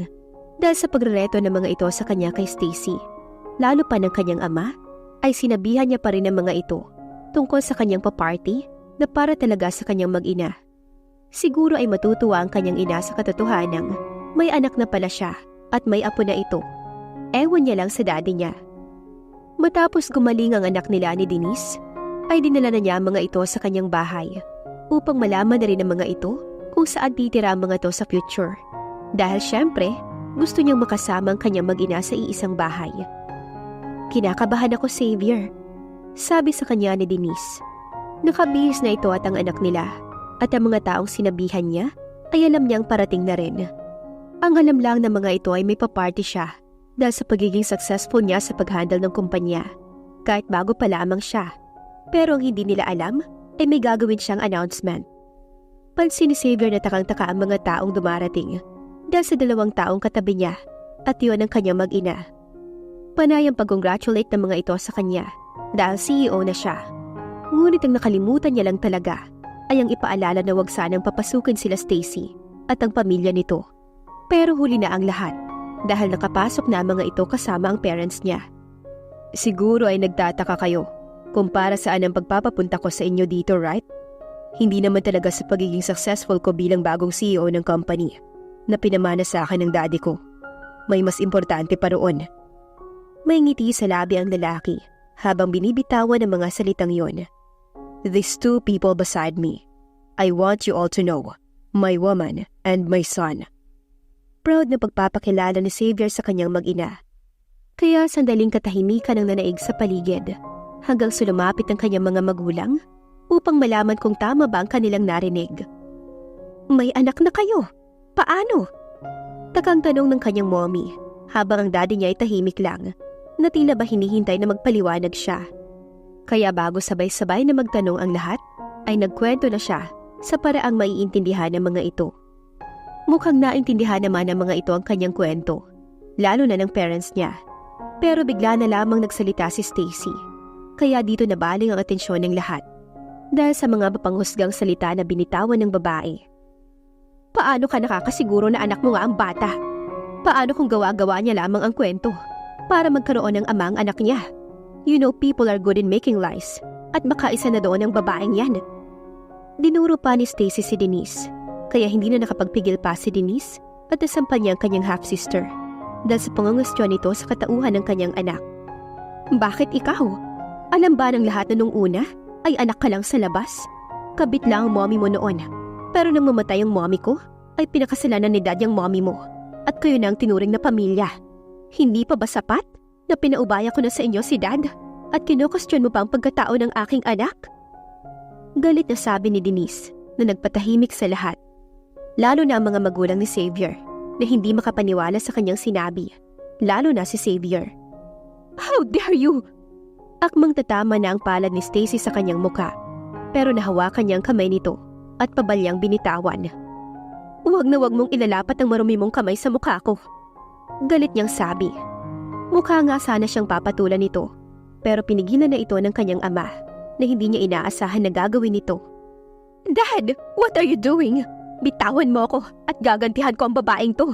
dahil sa pagrereto ng mga ito sa kanya kay Stacy, lalo pa ng kanyang ama, ay sinabihan niya pa rin ang mga ito tungkol sa kanyang paparty na para talaga sa kanyang mag-ina. Siguro ay matutuwa ang kanyang ina sa katotohanang may anak na pala siya at may apo na ito. Ewan niya lang sa daddy niya. Matapos gumaling ang anak nila ni Denise, ay dinala na niya ang mga ito sa kanyang bahay upang malaman na rin ng mga ito kung saan titira ang mga ito sa future. Dahil syempre, gusto niyang makasama ang kanyang mag-ina sa iisang bahay. Kinakabahan ako, Xavier. Sabi sa kanya ni Denise. Nakabihis na ito at ang anak nila at ang mga taong sinabihan niya ay alam niyang parating na rin. Ang alam lang ng mga ito ay may paparty siya dahil sa pagiging successful niya sa pag-handle ng kumpanya kahit bago pa lamang siya. Pero ang hindi nila alam ay may gagawin siyang announcement. Pansin ni Xavier na takang-taka ang mga taong dumarating dahil sa 2 taong katabi niya at yun ang kanyang mag-ina. Panay ang pag-congratulate ng mga ito sa kanya dahil CEO na siya. Ngunit ang nakalimutan niya lang talaga ay ang ipaalala na wag sanang papasukin sila Stacy at ang pamilya nito. Pero huli na ang lahat dahil nakapasok na ang mga ito kasama ang parents niya. Siguro ay nagtataka kayo kung para saan ang pagpapapunta ko sa inyo dito, right? Hindi naman talaga sa pagiging successful ko bilang bagong CEO ng company na pinamana sa akin ng daddy ko. May mas importante pa roon. May ngiti sa labi ang lalaki habang binibitawan ang mga salitang yon. These two people beside me, I want you all to know, my woman and my son. Proud na pagpapakilala ni Xavier sa kanyang mag-ina. Kaya sandaling katahimikan ang nanaig sa paligid hanggang sulumapit ang kanyang mga magulang upang malaman kung tama ba ang kanilang narinig. May anak na kayo? Paano? Takang tanong ng kanyang mommy habang ang daddy niya ay tahimik lang na tila ba hinihintay na magpaliwanag siya. Kaya bago sabay-sabay na magtanong ang lahat, ay nagkwento na siya sa paraang maiintindihan ng mga ito. Mukhang naintindihan naman ng mga ito ang kanyang kwento, lalo na ng parents niya. Pero bigla na lamang nagsalita si Stacy, kaya dito nabaling ang atensyon ng lahat dahil sa mga mapanghusgang salita na binitawan ng babae. Paano ka nakakasiguro na anak mo nga ang bata? Paano kung gawa-gawa niya lamang ang kwento para magkaroon ng ama ang anak niya? You know people are good in making lies at baka isa na doon ang babaeng yan. Dinuro pa ni Stacy si Denise, kaya hindi na nakapagpigil pa si Denise at nasampan niya ang kanyang half-sister dahil sa pangangustyon nito sa katauhan ng kanyang anak. Bakit ikaw? Alam ba ng lahat na nung una ay anak ka lang sa labas? Kabit lang ang mommy mo noon. Pero nang mamatay ang mommy ko, ay pinakasalanan ni dad yung mommy mo at kayo na ang tinuring na pamilya. Hindi pa ba sapat na pinaubaya ko na sa inyo si dad at kinukustyon mo pa ang pagkatao ng aking anak? Galit na sabi ni Denise na nagpatahimik sa lahat, lalo na ang mga magulang ni Xavier na hindi makapaniwala sa kanyang sinabi, lalo na si Xavier. How dare you! Akmang tatama na ang palad ni Stacy sa kanyang muka, pero nahawakan niya ang kamay nito at pabalyang binitawan. Huwag na huwag mong ilalapat ang marumi mong kamay sa mukha ko. Galit niyang sabi. Mukha nga sana siyang papatulan nito, pero pinigilan na ito ng kanyang ama na hindi niya inaasahan na gagawin ito. Dad, what are you doing? Bitawan mo ako at gagantihan ko ang babaeng to.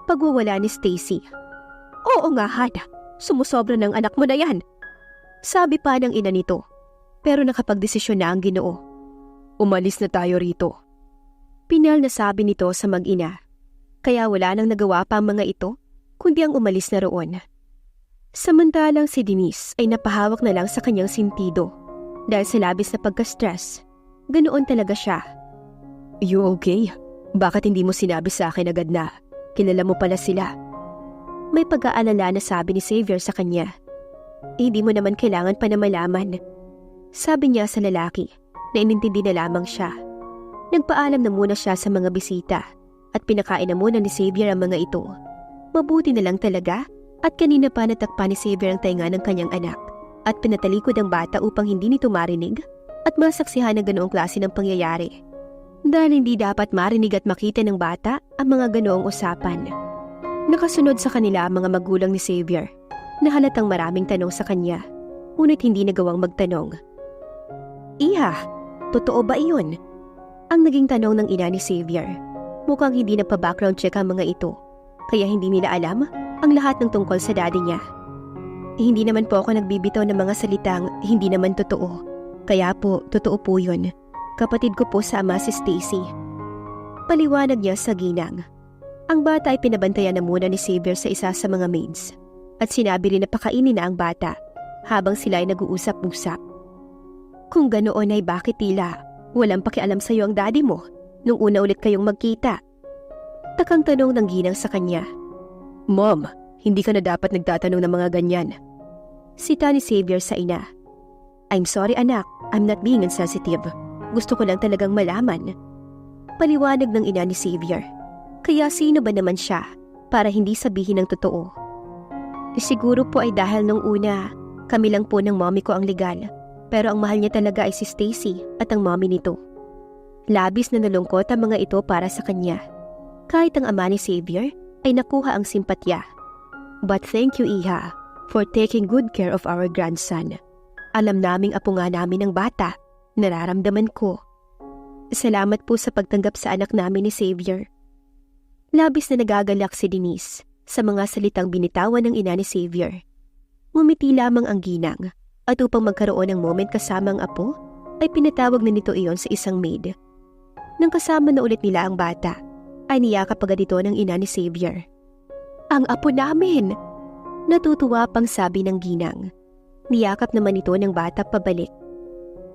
Pagwawala ni Stacy. Oo nga, Han. Sumusobra ng anak mo na yan. Sabi pa ng ina nito, pero nakapagdesisyon na ang Ginoo. Umalis na tayo rito. Pinal na sabi nito sa mag-ina, kaya wala nang nagawa pa ang mga ito, kundi ang umalis na roon. Samantalang si Denise ay napahawak na lang sa kanyang sintido, dahil sa labis na pagka-stress, ganoon talaga siya. You okay? Bakit hindi mo sinabi sa akin agad na kilala mo pala sila? May pag-aalala na sabi ni Xavier sa kanya. Hindi mo naman kailangan pa na malaman. Sabi niya sa lalaki na inintindi na lamang siya. Nagpaalam na muna siya sa mga bisita at pinakain na muna ni Xavier ang mga ito. Mabuti na lang talaga at kanina pa natakpa ni Xavier ang tainga ng kanyang anak at pinatalikod ang bata upang hindi nito marinig at masaksihan ng ganoong klase ng pangyayari. Dahil hindi dapat marinig at makita ng bata ang mga ganoong usapan. Nakasunod sa kanila ang mga magulang ni Xavier na halatang maraming tanong sa kanya, ngunit hindi nagawang magtanong. Iha, totoo ba iyon? Ang naging tanong ng ina ni Xavier. Mukhang hindi na pa-background check ang mga ito, kaya hindi nila alam ang lahat ng tungkol sa daddy niya. Hindi naman po ako nagbibitaw ng mga salitang hindi naman totoo, kaya po totoo po yun. Kapatid ko po sa ama si Stacy. Paliwanag niya sa ginang. Ang bata ay pinabantayan na muna ni Xavier sa isa sa mga maids at sinabi rin na pakainin na ang bata habang sila ay nag-uusap-usap. Kung ganoon ay bakit tila walang pakialam sa iyo ang daddy mo nung una ulit kayong magkita? Takang tanong ng ginang sa kanya. Mom, hindi ka na dapat nagtatanong ng mga ganyan. Sita ni Xavier sa ina. I'm sorry anak, I'm not being insensitive. Gusto ko lang talagang malaman. Paliwanag ng ina ni Xavier. Kaya sino ba naman siya para hindi sabihin ang totoo? Siguro po ay dahil nung una, kami lang po ng mommy ko ang legal. Pero ang mahal niya talaga ay si Stacy at ang mommy nito. Labis na nalungkot ang mga ito para sa kanya. Kahit ang ama ni Xavier ay nakuha ang simpatya. But thank you, Iha, for taking good care of our grandson. Alam naming apo nga namin ang bata, nararamdaman ko. Salamat po sa pagtanggap sa anak namin ni Xavier. Labis na nagagalak si Denise sa mga salitang binitawan ng ina ni Xavier. Ngumiti lamang ang ginang at upang magkaroon ng moment kasama ang apo, ay pinatawag na nito iyon sa isang maid. Nang kasama na ulit nila ang bata, ay niyakap agad ito ng ina ni Xavier. Ang apo namin! Natutuwa pang sabi ng ginang. Niyakap naman ito ng bata pabalik.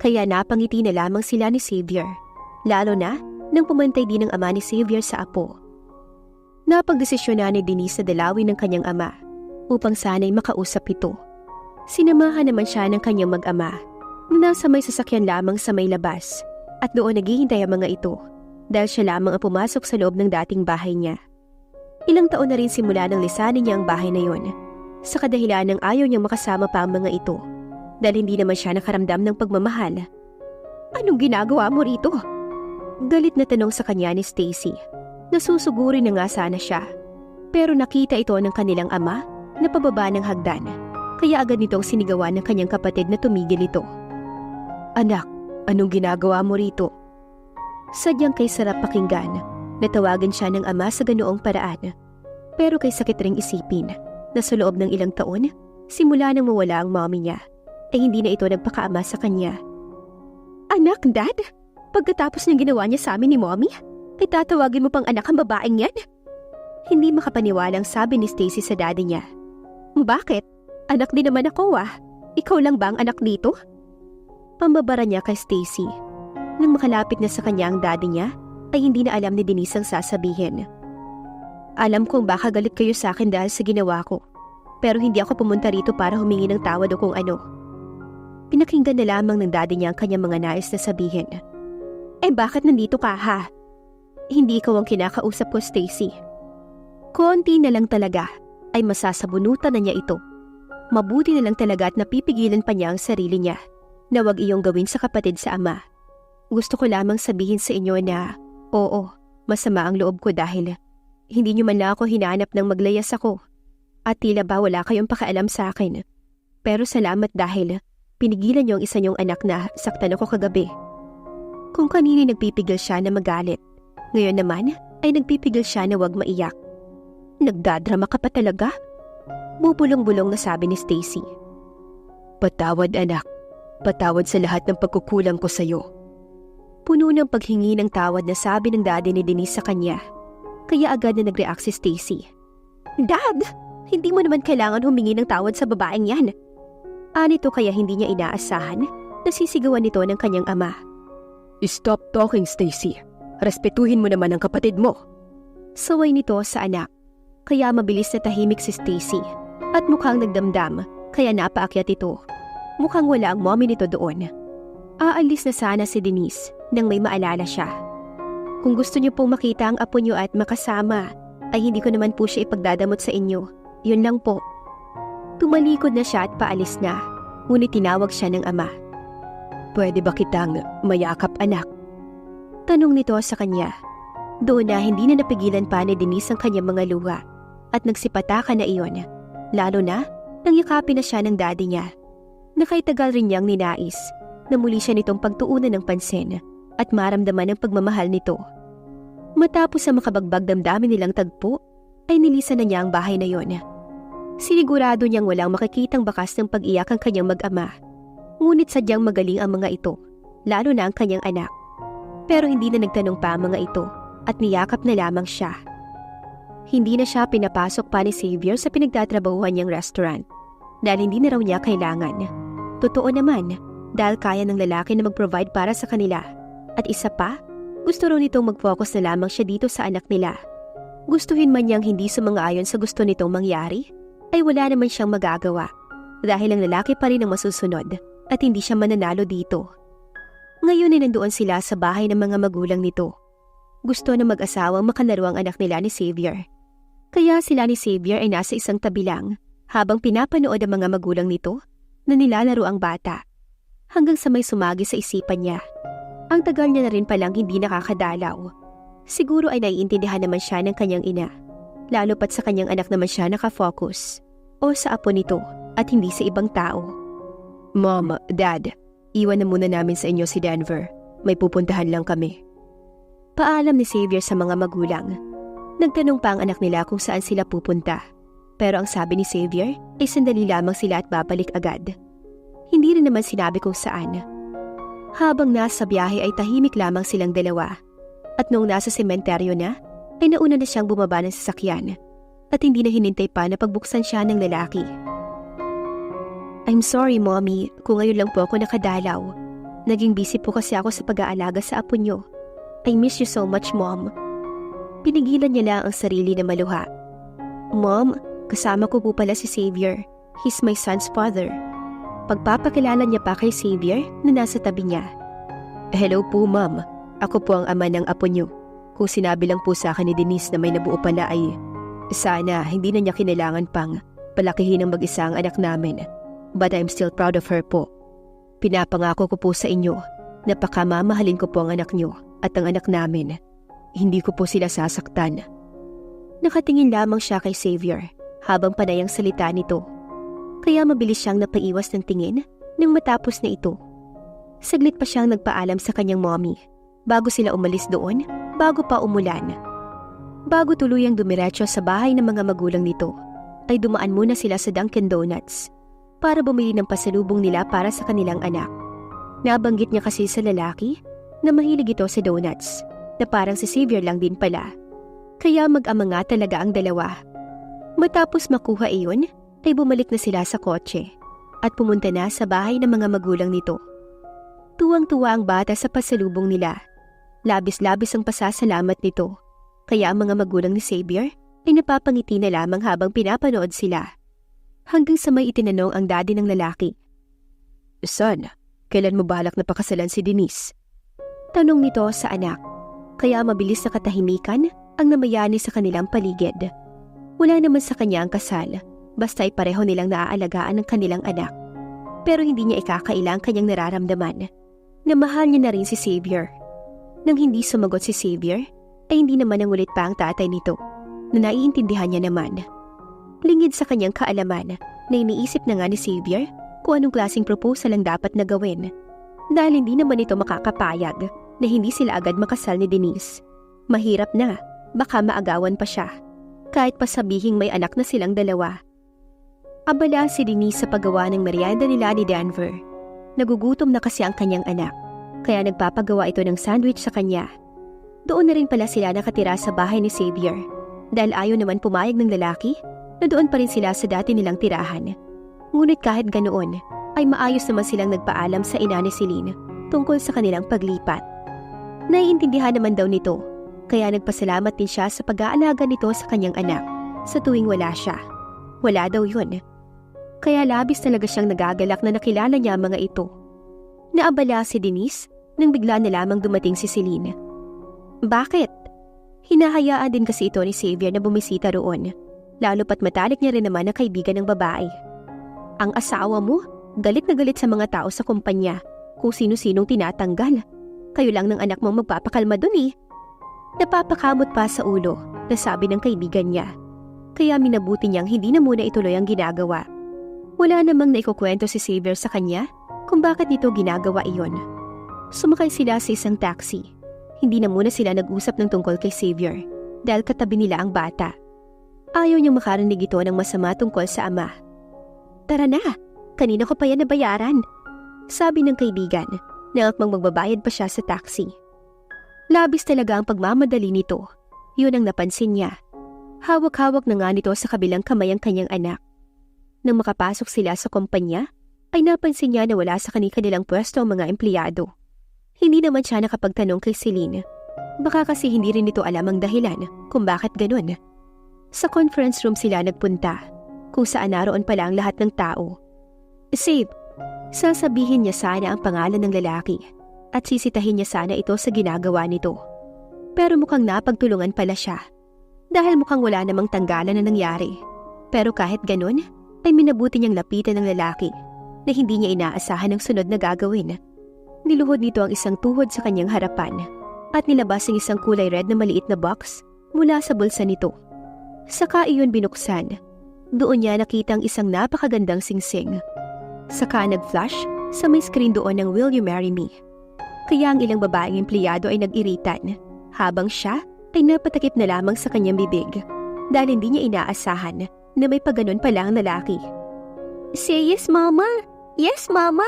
Kaya napangiti na lamang sila ni Xavier, lalo na nang pumantay din ang ama ni Xavier sa apo. Napagdesisyon na ni Denise na dalawin ng kanyang ama upang sana'y makausap ito. Sinamahan naman siya ng kanyang mag-ama na nasa may sasakyan lamang sa may labas at doon naghihintay ang mga ito dahil siya lamang ang pumasok sa loob ng dating bahay niya. Ilang taon na rin simula nang lisanin niya ang bahay na yon, sa kadahilan ng ayaw niyang makasama pa ang mga ito dahil hindi naman siya nakaramdam ng pagmamahal. Anong ginagawa mo rito? Galit na tanong sa kanya ni Stacy. Nasusuguri na nga sana siya, pero nakita ito ng kanilang ama na pababa ng hagdan, kaya agad nitong sinigawan ng kanyang kapatid na tumigil ito. Anak, anong ginagawa mo rito? Sadyang kay sarap pakinggan, natawagan siya ng ama sa ganoong paraan, pero kay sakit ring isipin na sa loob ng ilang taon, simula nang mawala ang mommy niya, ay hindi na ito nagpakaama sa kanya. Anak, Dad? Pagkatapos ng ginawa niya sa amin ni mommy, ay tatawagin mo pang anak ang babaeng yan? Hindi makapaniwalang sabi ni Stacy sa daddy niya. Bakit? Anak din naman ako Ikaw lang ba ang anak nito? Pambabara niya kay Stacy. Nang makalapit na sa kanya ang daddy niya, ay hindi na alam ni Denise ang sasabihin. Alam kong baka galit kayo sa akin dahil sa ginawa ko, pero hindi ako pumunta rito para humingi ng tawad o kung ano. Pinakinggan na lamang ng daddy niya ang kanyang mga nais na sabihin. Eh bakit nandito ka ha? Hindi ikaw ang kinakausap ko, Stacy. Konti na lang talaga ay masasabunutan na niya ito. Mabuti na lang talaga at napipigilan pa niya ang sarili niya na wag iyong gawin sa kapatid sa ama. Gusto ko lamang sabihin sa inyo na oo, masama ang loob ko dahil hindi niyo man lang ako hinanap ng maglayas ako at tila ba wala kayong pakialam sa akin. Pero salamat dahil pinigilan niyo ang isa niyong anak na saktan ako kagabi. Kung kanini nagpipigil siya na magalit, ngayon naman ay nagpipigil siya na wag maiyak. Nagdadrama ka pa talaga? Bubulong-bulong na sabi ni Stacy. Patawad anak, patawad sa lahat ng pagkukulang ko sa'yo. Puno ng paghingi ng tawad na sabi ng daddy ni Denise sa kanya. Kaya agad na nag-react si Stacy. Dad, hindi mo naman kailangan humingi ng tawad sa babaeng yan. Anito kaya hindi niya inaasahan na sisigawan nito ng kanyang ama. Stop talking, Stacy. Respetuhin mo naman ang kapatid mo. Saway nito sa anak. Kaya mabilis na tahimik si Stacy at mukhang nagdamdam kaya napaakyat ito. Mukhang wala ang mommy nito doon. Aalis na sana si Denise nang may maalala siya. Kung gusto niyo pong makita ang apo niyo at makasama, ay hindi ko naman po siya ipagdadamot sa inyo. Yun lang po. Tumalikod na siya at paalis na, ngunit tinawag siya ng ama. Pwede ba kitang mayakap anak? Tanong nito sa kanya. Doon na hindi na napigilan pa ni Denise ang kanyang mga luha at nagsipataka na iyon. Lalo na nang yakapin na siya ng daddy niya. Nakaitagal rin niyang ninais na muli siya nitong pagtuunan ng pansin at maramdaman ang pagmamahal nito. Matapos sa makabagbag damdamin nilang tagpo, ay nilisan na niya ang bahay na yon. Sinigurado niyang walang makikitang bakas ng pag-iyak ang kanyang mag-ama. Ngunit sadyang magaling ang mga ito, lalo na ang kanyang anak. Pero hindi na nagtanong pa ang mga ito at niyakap na lamang siya. Hindi na siya pinapasok pa ni Xavier sa pinagtatrabahuhan niyang restaurant dahil hindi na raw niya kailangan. Totoo naman, dahil kaya ng lalaki na mag-provide para sa kanila. At isa pa, gusto raw nitong mag-focus na lamang siya dito sa anak nila. Gustuhin man niyang hindi sumang-ayon sa gusto nitong mangyari, ay wala naman siyang magagawa dahil ang lalaki pa rin ang masusunod at hindi siya mananalo dito. Ngayon ay nandoon sila sa bahay ng mga magulang nito. Gusto na mag-asawang makalaro ang anak nila ni Xavier. Kaya sila ni Xavier ay nasa isang tabi lang habang pinapanood ang mga magulang nito na nilalaro ang bata. Hanggang sa may sumagi sa isipan niya. Ang tagal niya na rin palang hindi nakakadalaw. Siguro ay naiintindihan naman siya ng kanyang ina. Lalo pat sa kanyang anak naman siya nakafocus. O sa apo nito at hindi sa ibang tao. Mom, Dad, iwan na muna namin sa inyo si Denver. May pupuntahan lang kami. Paalam ni Xavier sa mga magulang. Nagtanong pa ang anak nila kung saan sila pupunta. Pero ang sabi ni Xavier ay sandali lamang sila at babalik agad. Hindi rin naman sinabi kung saan. Habang nasa biyahe ay tahimik lamang silang dalawa. At noong nasa sementeryo na, ay nauna na siyang bumaba ng sasakyan. At hindi na hinintay pa na pagbuksan siya ng lalaki. I'm sorry, Mommy, kung ngayon lang po ako nakadalaw. Naging busy po kasi ako sa pag-aalaga sa apo niyo. I miss you so much, Mom. Pinigilan niya lang ang sarili na maluha. Mom, kasama ko po pala si Xavier. He's my son's father. Pagpapakilala niya pa kay Xavier na nasa tabi niya. Hello po, Mom. Ako po ang ama ng apo niyo. Kung sinabi lang po sa akin ni Denise na may nabuo pala ay sana hindi na niya kinailangan pang palakihin ang mag-isa ang anak namin. But I'm still proud of her po. Pinapangako ko po sa inyo na pakamamahalin ko po ang anak niyo at ang anak namin. Hindi ko po sila sasaktan. Nakatingin lamang siya kay Xavier habang panay ang salita nito. Kaya mabilis siyang napaiwas ng tingin nang matapos na ito. Saglit pa siyang nagpaalam sa kanyang mommy bago sila umalis doon bago pa umulan. Bago tuluyang dumiretso sa bahay ng mga magulang nito, ay dumaan muna sila sa Dunkin' Donuts para bumili ng pasalubong nila para sa kanilang anak. Nabanggit niya kasi sa lalaki na mahilig ito sa donuts, na parang si Xavier lang din pala. Kaya mag-ama nga talaga ang dalawa. Matapos makuha iyon, ay bumalik na sila sa kotse at pumunta na sa bahay ng mga magulang nito. Tuwang-tuwa ang bata sa pasalubong nila. Labis-labis ang pasasalamat nito, kaya ang mga magulang ni Xavier ay napapangiti na lamang habang pinapanood sila. Hanggang sa may itinanong ang daddy ng lalaki. Son, kailan mo balak na pakasalan si Denise? Tanong nito sa anak, kaya mabilis na katahimikan ang namayani sa kanilang paligid. Wala naman sa kanya ang kasal, basta ay pareho nilang naaalagaan ang kanilang anak. Pero hindi niya ikakaila ang kanyang nararamdaman, na mahal niya na rin si Xavier. Nang hindi sumagot si Xavier, ay hindi naman nangulit pa ang tatay nito, na naiintindihan niya naman. Lingid sa kanyang kaalaman na iniisip na nga ni Xavier kung anong klaseng proposal ang dapat na gawin. Dahil hindi naman ito makakapayag na hindi sila agad makasal ni Denise. Mahirap na, baka maagawan pa siya, kahit pa sabihing may anak na silang dalawa. Abala si Denise sa paggawa ng merienda nila ni Denver. Nagugutom na kasi ang kanyang anak, kaya nagpapagawa ito ng sandwich sa kanya. Doon na rin pala sila nakatira sa bahay ni Xavier, dahil ayaw naman pumayag ng lalaki na doon pa rin sila sa dati nilang tirahan. Ngunit kahit ganoon, ay maayos naman silang nagpaalam sa ina ni Celine tungkol sa kanilang paglipat. Naiintindihan naman daw nito, kaya nagpasalamat din siya sa pag-aalaga nito sa kanyang anak sa tuwing wala siya. Wala daw yun. Kaya labis talaga siyang nagagalak na nakilala niya ang mga ito. Naabala si Denise nang bigla na lamang dumating si Celine. Bakit? Hinahayaan din kasi ito ni Xavier na bumisita roon. Lalo pat matalik niya rin naman ang kaibigan ng babae. Ang asawa mo, galit na galit sa mga tao sa kumpanya kung sino-sinong tinatanggal. Kayo lang ng anak mong magpapakalma dun eh. Napapakamot pa sa ulo na sabi ng kaibigan niya. Kaya minabuti niyang hindi na muna ituloy ang ginagawa. Wala namang naikukwento si Xavier sa kanya kung bakit nito ginagawa iyon. Sumakay sila sa isang taxi. Hindi na muna sila nag-usap ng tungkol kay Xavier dahil katabi nila ang bata. Ayaw niyang makarinig ito ng masama tungkol sa ama. Tara na, kanina ko pa yan nabayaran, sabi ng kaibigan na akmang magbabayad pa siya sa taxi. Labis talaga ang pagmamadali nito. Yun ang napansin niya. Hawak-hawak na nga nito sa kabilang kamay ang kanyang anak. Nang makapasok sila sa kumpanya, ay napansin niya na wala sa kanilang pwesto ang mga empleyado. Hindi naman siya nakapagtanong kay Celine. Baka kasi hindi rin nito alam ang dahilan kung bakit ganun. Sa conference room sila nagpunta, kung saan naroon pala ang lahat ng tao. Save, sasabihin niya sana ang pangalan ng lalaki at sisitahin niya sana ito sa ginagawa nito. Pero mukhang napagtulungan pala siya, dahil mukhang wala namang tanggalan na nangyari. Pero kahit ganun, ay minabuti niyang lapitan ng lalaki na hindi niya inaasahan ang sunod na gagawin. Niluhod nito ang isang tuhod sa kanyang harapan at nilabas ang isang kulay red na maliit na box mula sa bulsa nito. Saka iyon binuksan. Doon niya nakita ang isang napakagandang singsing. Saka nag-flash sa may screen doon ng "Will you marry me?" Kaya ang ilang babaeng empleyado ay nag-iritan, habang siya ay napatakip na lamang sa kanyang bibig dahil hindi niya inaasahan na may paganon pala ang lalaki. "Say yes, mama! Yes, mama!"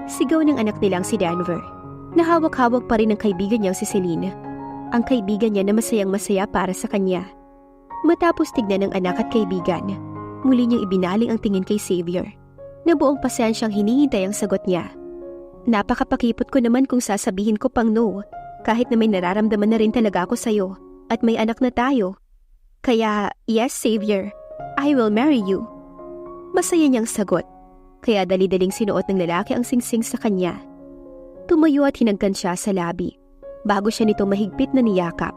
Sigaw ng anak nilang si Denver. Nahawak-hawak pa rin ang kaibigan niyang si Celine. Ang kaibigan niya na masayang-masaya para sa kanya. Matapos tignan ng anak at kaibigan, muli niyang ibinaling ang tingin kay Xavier, na buong pasensyang hinihintay ang sagot niya. "Napakapakipot ko naman kung sasabihin ko pang no, kahit na may nararamdaman na rin talaga ako sa'yo at may anak na tayo. Kaya, yes, Xavier, I will marry you." Masaya niyang sagot, kaya dali-daling sinuot ng lalaki ang singsing sa kanya. Tumayo at hinagkan siya sa labi, bago siya nito mahigpit na niyakap.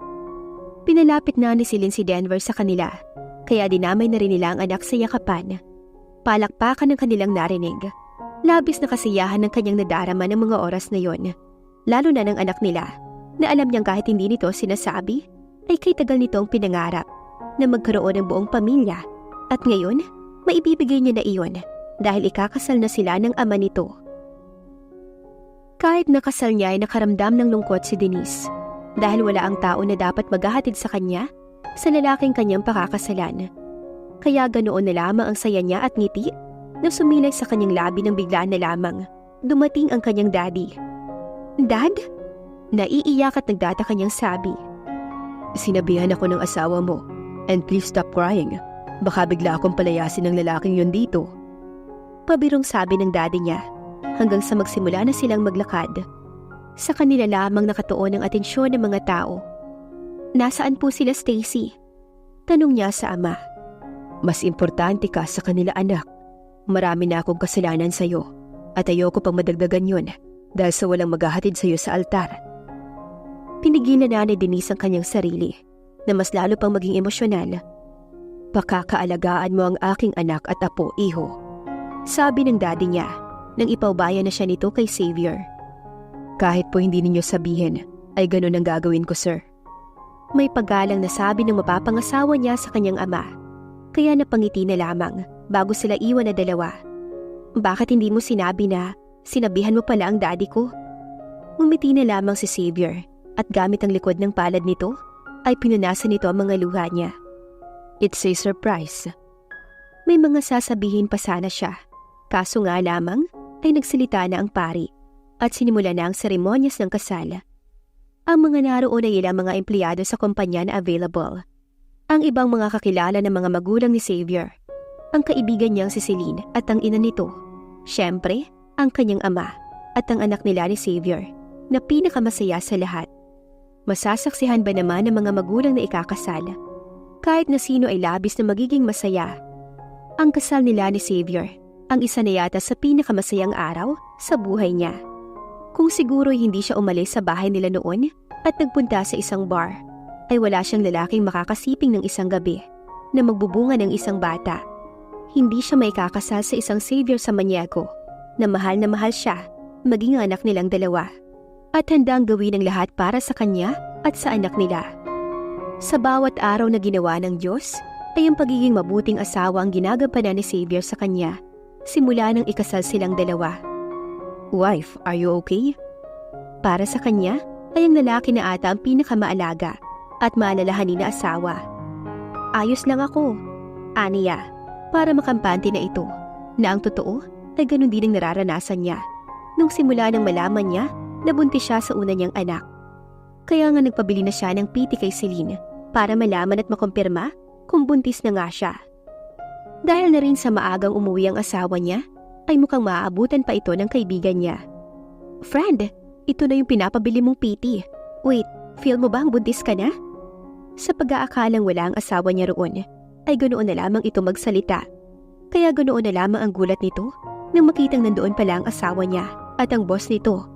Pinalapit na ni Celine si Denver sa kanila, kaya dinamay na rin nila ang anak sa yakapan. Palakpakan ng kanilang narinig. Labis na kasiyahan ng kanyang nadarama ng mga oras na yon, lalo na ng anak nila, na alam niyang kahit hindi nito sinasabi, ay kay tagal nitong pinangarap na magkaroon ng buong pamilya. At ngayon, maibibigay niya na iyon dahil ikakasal na sila ng ama nito. Kahit nakasal niya ay nakaramdam ng lungkot si Denise dahil wala ang tao na dapat maghahatid sa kanya sa lalaking kanyang pakakasalan. Kaya ganoon na lamang ang saya niya at ngiti na sumilay sa kanyang labi nang biglaan na lamang dumating ang kanyang daddy. "Dad?" Naiiyak at nagtataka niyang sabi. "Sinabihan ako ng asawa mo, and please stop crying. Baka bigla akong palayasin ng lalaking yun dito." Pabirong sabi ng daddy niya, hanggang sa magsimula na silang maglakad. Sa kanila lamang nakatuon ang atensyon ng mga tao. "Nasaan po sila, Stacy?" Tanong niya sa ama. "Mas importante ka sa kanila, anak. Marami na akong kasalanan sa'yo at ayoko pang madagdagan yun dahil sa walang maghahatid sa'yo sa altar." Pinigilan na ni Denise ang kanyang sarili na mas lalo pang maging emosyonal. "Pakakaalagaan mo ang aking anak at apo, iho," sabi ng daddy niya nang ipaubaya na siya nito kay Xavier. "Kahit po hindi ninyo sabihin, ay ganun ang gagawin ko, sir." May paggalang na sabi ng mapapangasawa niya sa kanyang ama, kaya napangiti na lamang bago sila iwan na dalawa. "Bakit hindi mo sinabi na sinabihan mo pala ang daddy ko?" Ngumiti na lamang si Xavier at gamit ang likod ng palad nito ay pinunasan nito ang mga luha niya. "It's a surprise." May mga sasabihin pa sana siya, kaso nga lamang ay nagsalita na ang pari at sinimula na ang seremonyas ng kasal. Ang mga naroon ay ilang mga empleyado sa kumpanya na available. Ang ibang mga kakilala ng mga magulang ni Xavier, ang kaibigan niyang si Celine at ang ina nito, syempre, ang kanyang ama at ang anak nila ni Xavier na pinakamasaya sa lahat. Masasaksihan ba naman ng mga magulang na ikakasal? Kahit na sino ay labis na magiging masaya. Ang kasal nila ni Xavier ang isa na yata sa pinakamasayang araw sa buhay niya. Kung siguro'y hindi siya umalis sa bahay nila noon at nagpunta sa isang bar, ay wala siyang lalaking makakasiping ng isang gabi na magbubunga ng isang bata. Hindi siya maikakasal sa isang Xavier Samaniego na mahal siya, maging anak nilang dalawa. At handang gawin ang lahat para sa kanya at sa anak nila. Sa bawat araw na ginawa ng Diyos, ay ang pagiging mabuting asawa ang ginagampanan ni Xavier sa kanya, simula nang ikasal silang dalawa. "Wife, are you okay?" Para sa kanya, ay ang lalaki na ata ang pinakamaalaga at maalalahanin na asawa. "Ayos lang ako," aniya, para makampante na ito, na ang totoo ay ganun din ang nararanasan niya nung simula nang malaman niya na buntis siya sa una niyang anak. Kaya nga nagpabili na siya ng PT kay Celine para malaman at makumpirma kung buntis na nga siya. Dahil na rin sa maagang umuwi ang asawa niya, ay mukhang maaabutan pa ito ng kaibigan niya. "Friend, ito na yung pinapabili mong PT. Wait, feel mo ba ang buntis ka na?" Sa pag-aakalang wala ang asawa niya roon, ay ganoon na lamang ito magsalita. Kaya ganoon na lamang ang gulat nito nang makitang nandoon pala ang asawa niya at ang boss nito.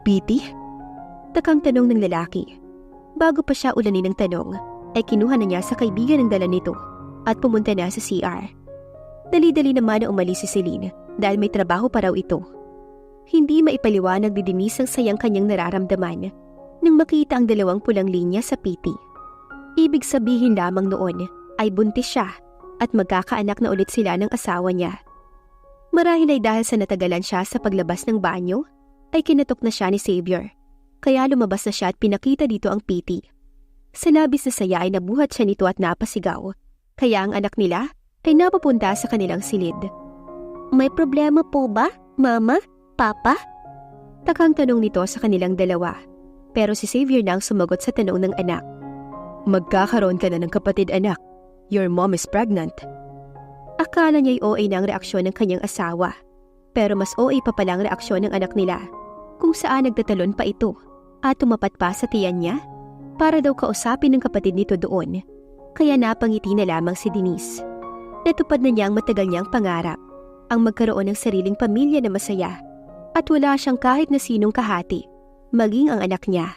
PT? Takang tanong ng lalaki. Bago pa siya ulanin ng tanong, ay kinuha na niya sa kaibigan ng dala nito at pumunta na sa CR. Dali-dali naman na umalis si Celine dahil may trabaho pa raw ito. Hindi maipaliwanag ni Denise ang sayang kanyang nararamdaman nang makita ang dalawang pulang linya sa PT. Ibig sabihin lamang noon ay buntis siya at magkakaanak na ulit sila ng asawa niya. Marahil ay dahil sa natagalan siya sa paglabas ng banyo, ay kinatok na siya ni Xavier. Kaya lumabas na siya at pinakita dito ang piti. Sa labis na saya ay nabuhat siya nito at napasigaw. Kaya ang anak nila ay napapunta sa kanilang silid. May problema po ba, Mama? Papa? Takang tanong nito sa kanilang dalawa. Pero si Xavier na ang sumagot sa tanong ng anak. Magkakaroon ka na ng kapatid, anak. Your mom is pregnant. Akala niya'y OA na ang reaksyon ng kanyang asawa. Pero mas OA pa pala ang reaksyon ng anak nila, kung saan nagtatalon pa ito at tumapat pa sa tiyan niya para daw kausapin ng kapatid nito doon. Kaya napangiti na lamang si Denise. Natupad na niya ang matagal niyang pangarap, ang magkaroon ng sariling pamilya na masaya, at wala siyang kahit na sinong kahati, maging ang anak niya.